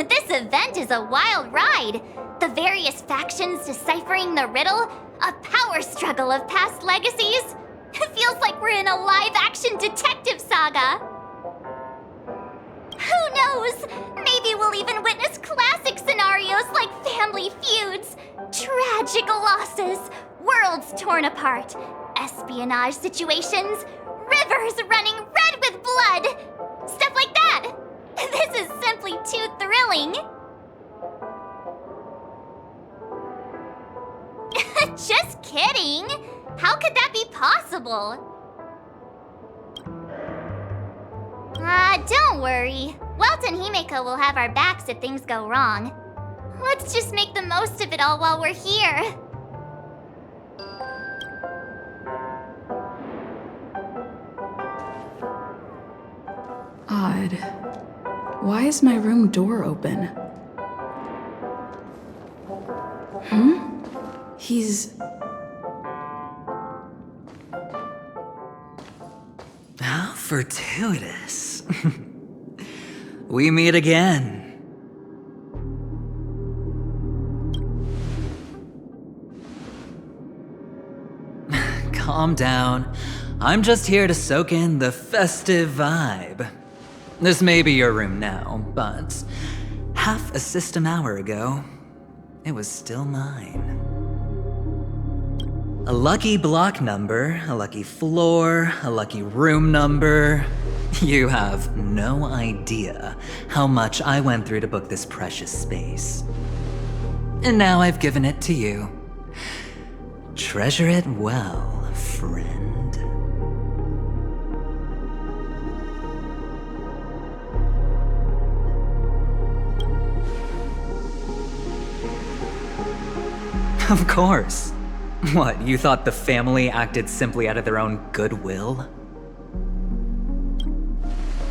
This event is a wild ride. The various factions deciphering the riddle, a power struggle of past legacies. It feels like we're in a live-action detective saga. Who knows? Maybe we'll even witness classic scenarios like family feuds, tragic losses, worlds torn apart, espionage situations, rivers running red with blood, stuff like that. This is simply too thrilling. Just kidding. How could that be possible? Don't worry. Welt and Himeko will have our backs if things go wrong. Let's just make the most of it all while we're here. Odd. Why is my room door open? He's... How fortuitous. we meet again. Calm down. I'm just here to soak in the festive vibe. This may be your room now, but half a system hour ago, it was still mine. A lucky block number, a lucky floor, a lucky room number. You have no idea how much I went through to book this precious space. And now I've given it to you. Treasure it well, friend. Of course. What, you thought the family acted simply out of their own goodwill?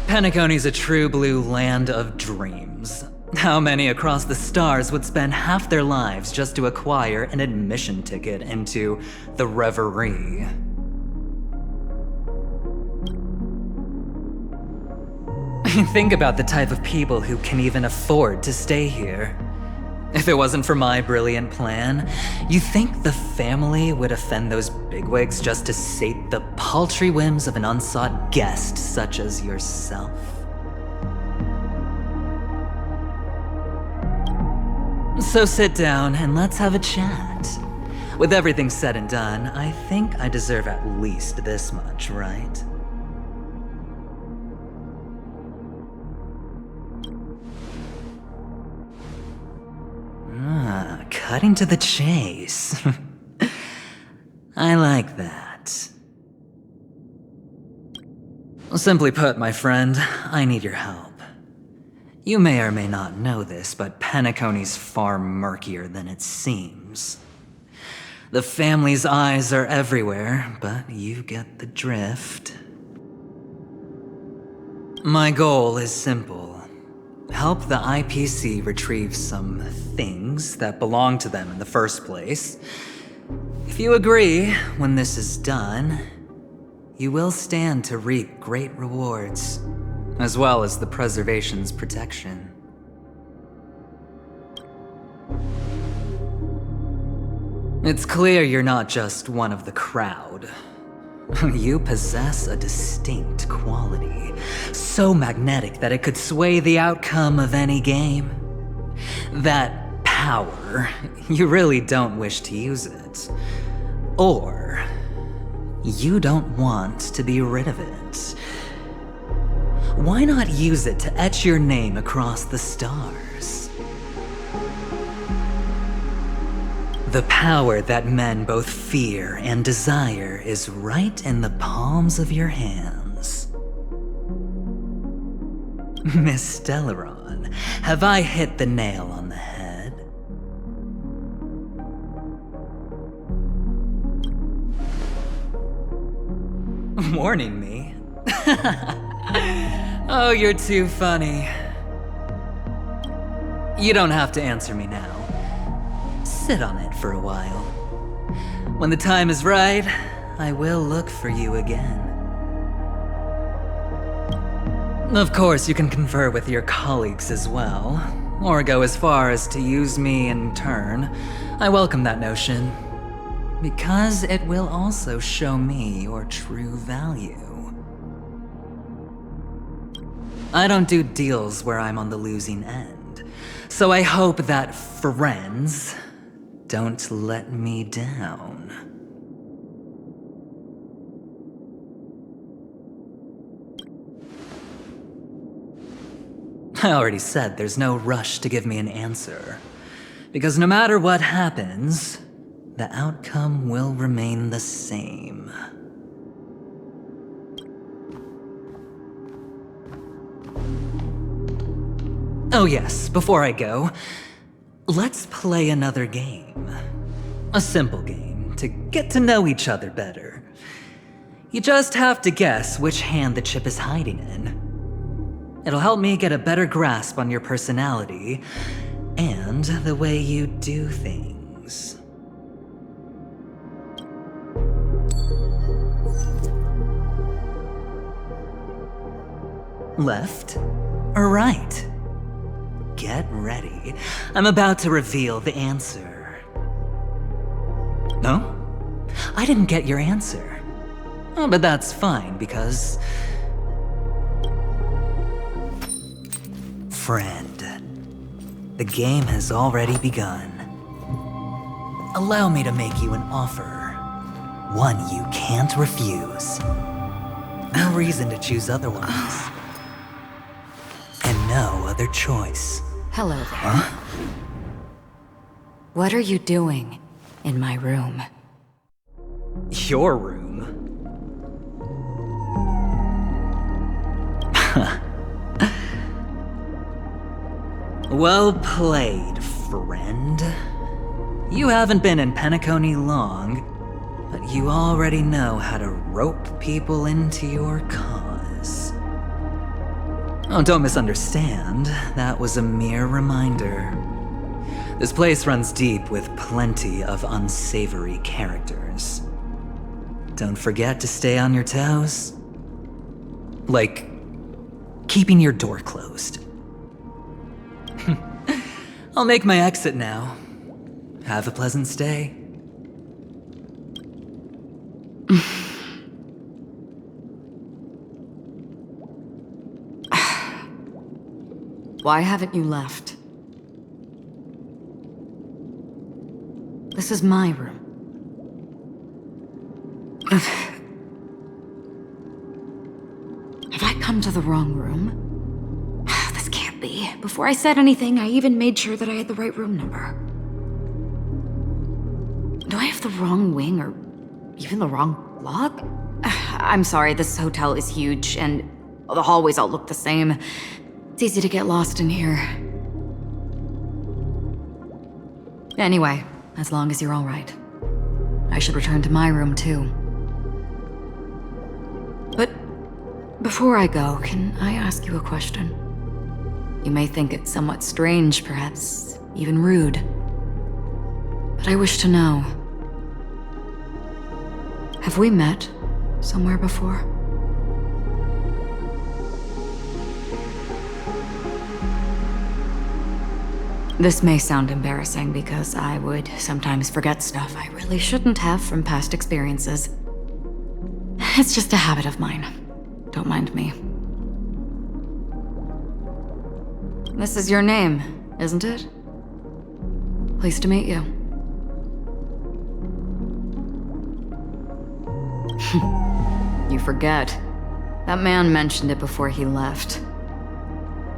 Penaconia's a true blue land of dreams. How many across the stars would spend half their lives just to acquire an admission ticket into the Reverie? Think about the type of people who can even afford to stay here. If it wasn't for my brilliant plan, you think the family would offend those bigwigs just to sate the paltry whims of an unsought guest such as yourself? So sit down and let's have a chat. With everything said and done, I think I deserve at least this much, right? Cutting to the chase. I like that. Simply put, my friend, I need your help. You may or may not know this, but Penaconia's far murkier than it seems. The family's eyes are everywhere, but you get the drift. My goal is simple. Help the IPC retrieve some things that belong to them in the first place. If you agree, when this is done, you will stand to reap great rewards, as well as the preservation's protection. It's clear you're not just one of the crowd. You possess a distinct quality, so magnetic that it could sway the outcome of any game. That power, you really don't wish to use it. Or, you don't want to be rid of it. Why not use it to etch your name across the stars? The power that men both fear and desire is right in the palms of your hands. Miss Stellaron, have I hit the nail on the head? Warning me? Oh, you're too funny. You don't have to answer me now. Sit on it for a while. When the time is right, I will look for you again. Of course, you can confer with your colleagues as well, or go as far as to use me in turn. I welcome that notion, because it will also show me your true value. I don't do deals where I'm on the losing end, so I hope that friends don't let me down. I already said there's no rush to give me an answer, because no matter what happens, the outcome will remain the same. Oh yes, before I go, let's play another game. A simple game to get to know each other better. You just have to guess which hand the chip is hiding in. It'll help me get a better grasp on your personality and the way you do things. Left Alright. Get ready. I'm about to reveal the answer. No? I didn't get your answer. Oh, but that's fine, because... Friend, the game has already begun. Allow me to make you an offer. One you can't refuse. No reason to choose otherwise. And no other choice. Hello there. Huh? What are you doing in my room? Your room? Well played, friend. You haven't been in Peniconia long, but you already know how to rope people into your cause. Oh, don't misunderstand. That was a mere reminder. This place runs deep with plenty of unsavory characters. Don't forget to stay on your toes. Like, keeping your door closed. I'll make my exit now. Have a pleasant stay. Why haven't you left? This is my room. Have I come to the wrong room? This can't be. Before I said anything, I even made sure that I had the right room number. Do I have the wrong wing or even the wrong lock? I'm sorry, this hotel is huge and the hallways all look the same. It's easy to get lost in here. Anyway, as long as you're all right. I should return to my room too. But before I go, can I ask you a question? You may think it somewhat strange, perhaps even rude. But I wish to know. Have we met somewhere before? This may sound embarrassing because I would sometimes forget stuff I really shouldn't have from past experiences. It's just a habit of mine. Don't mind me. This is your name, isn't it? Pleased to meet you. You forget. That man mentioned it before he left.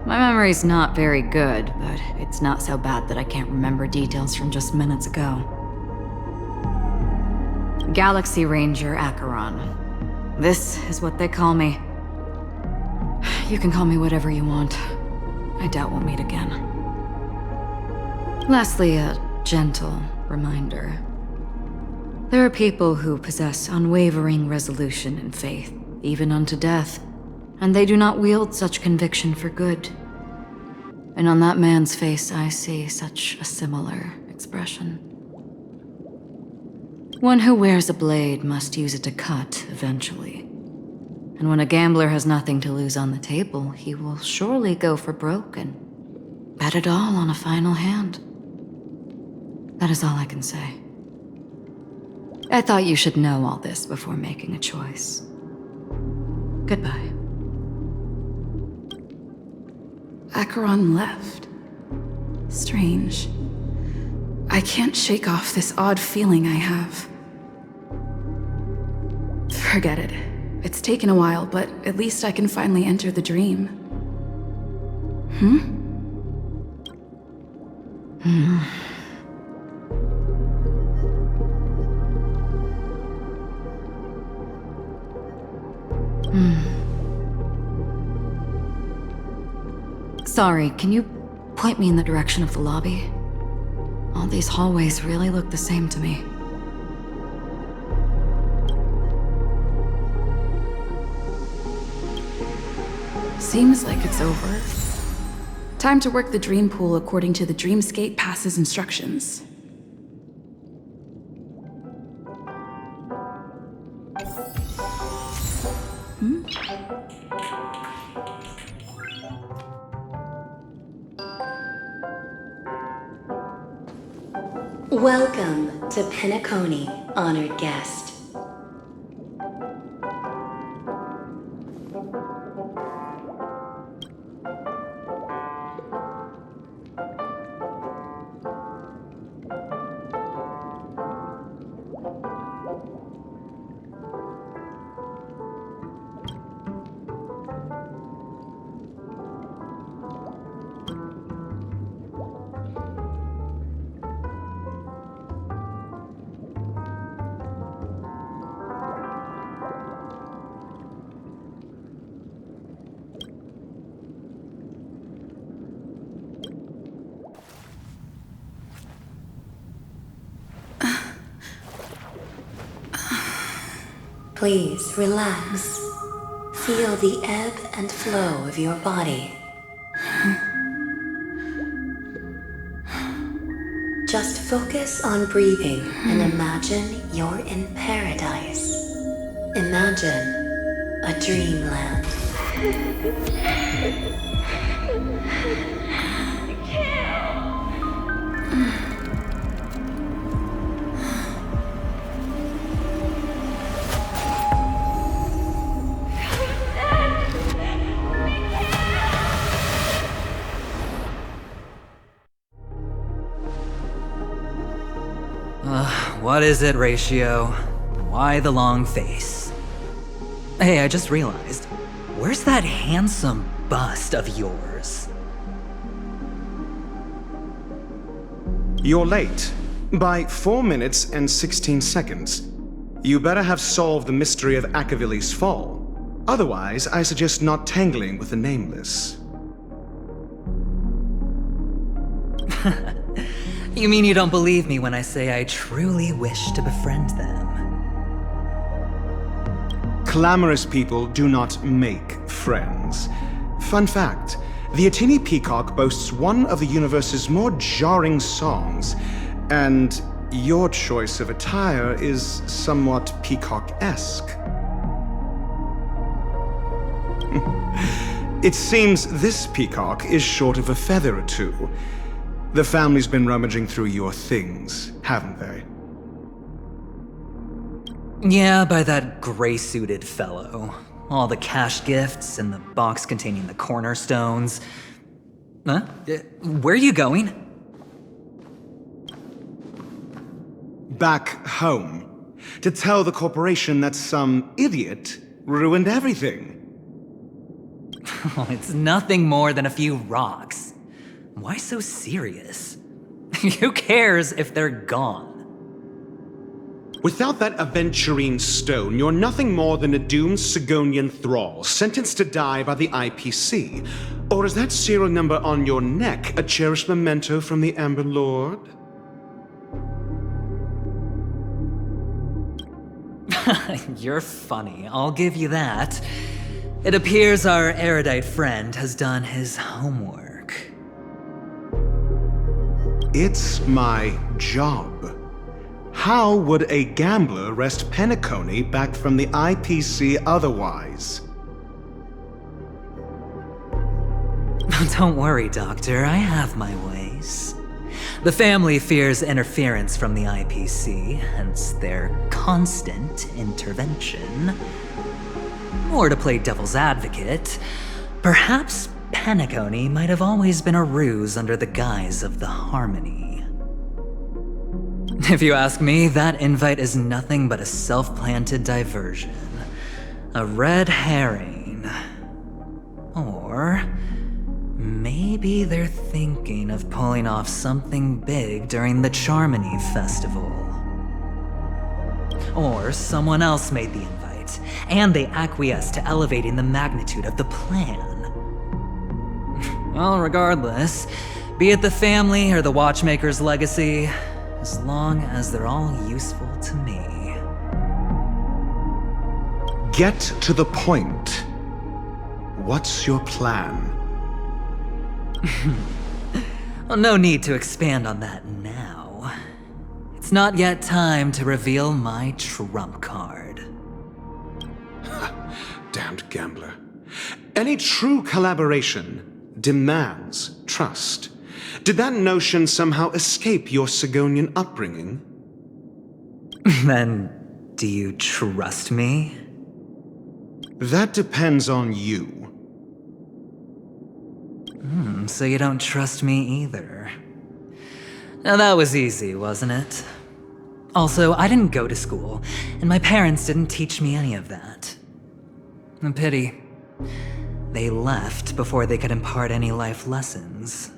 My memory's not very good, but it's not so bad that I can't remember details from just minutes ago. Galaxy Ranger Acheron. This is what they call me. You can call me whatever you want. I doubt we'll meet again. Lastly, a gentle reminder. There are people who possess unwavering resolution and faith, even unto death, and they do not wield such conviction for good. And on that man's face, I see such a similar expression. One who wears a blade must use it to cut eventually. And when a gambler has nothing to lose on the table, he will surely go for broke and bet it all on a final hand. That is all I can say. I thought you should know all this before making a choice. Goodbye. Acheron left. Strange. I can't shake off this odd feeling I have. Forget it. It's taken a while, but at least I can finally enter the dream. Sorry, can you point me in the direction of the lobby? All these hallways really look the same to me. Seems like it's over. Time to work the dream pool according to the Dreamscape Pass's instructions. Welcome to Peniconia, honored guest. Please relax. Feel the ebb and flow of your body. Just focus on breathing and imagine you're in paradise. Imagine a dreamland. What is it, Ratio? Why the long face? Hey, I just realized, where's that handsome bust of yours? You're late. By 4 minutes and 16 seconds. You better have solved the mystery of Akavili's fall. Otherwise, I suggest not tangling with the Nameless. You mean you don't believe me when I say I truly wish to befriend them? Clamorous people do not make friends. Fun fact, the Atini Peacock boasts one of the universe's more jarring songs, and your choice of attire is somewhat peacock-esque. It seems this peacock is short of a feather or two. The family's been rummaging through your things, haven't they? Yeah, by that gray-suited fellow. All the cash gifts and the box containing the cornerstones. Huh? Where are you going? Back home. To tell the corporation that some idiot ruined everything. Oh, it's nothing more than a few rocks. Why so serious? Who cares if they're gone? Without that aventurine stone, you're nothing more than a doomed Sigonian thrall, sentenced to die by the IPC. Or is that serial number on your neck a cherished memento from the Amber Lord? You're funny, I'll give you that. It appears our erudite friend has done his homework. It's my job. How would a gambler wrest Peniconia back from the IPC otherwise? Don't worry, Doctor, I have my ways. The family fears interference from the IPC, hence their constant intervention. Or to play devil's advocate, perhaps Peniconia might have always been a ruse under the guise of the Harmony. If you ask me, that invite is nothing but a self-planted diversion. A red herring. Or maybe they're thinking of pulling off something big during the Charmony Festival. Or someone else made the invite, and they acquiesced to elevating the magnitude of the plan. Well, regardless, be it the family or the Watchmaker's legacy, as long as they're all useful to me. Get to the point. What's your plan? Well, no need to expand on that now. It's not yet time to reveal my trump card. Damned gambler. Any true collaboration demands trust. Did that notion somehow escape your Sigonian upbringing? Then, do you trust me? That depends on you. So you don't trust me either. Now that was easy, wasn't it? Also, I didn't go to school, and my parents didn't teach me any of that. A pity. They left before they could impart any life lessons.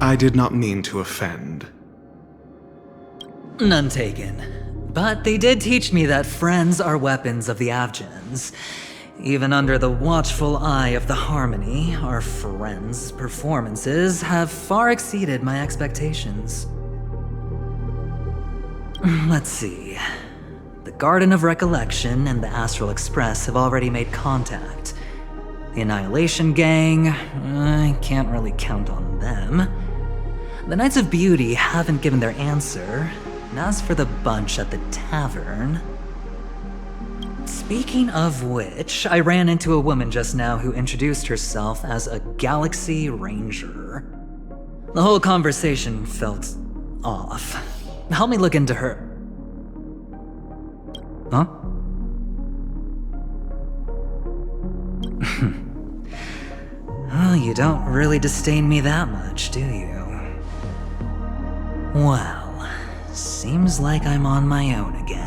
I did not mean to offend. None taken. But they did teach me that friends are weapons of the Avgens. Even under the watchful eye of the Harmony, our friends' performances have far exceeded my expectations. Let's see. The Garden of Recollection and the Astral Express have already made contact. The Annihilation Gang, I can't really count on them. The Knights of Beauty haven't given their answer, and as for the bunch at the tavern... Speaking of which, I ran into a woman just now who introduced herself as a Galaxy Ranger. The whole conversation felt off. Help me look into her. Huh? Oh, you don't really disdain me that much, do you? Well, seems like I'm on my own again.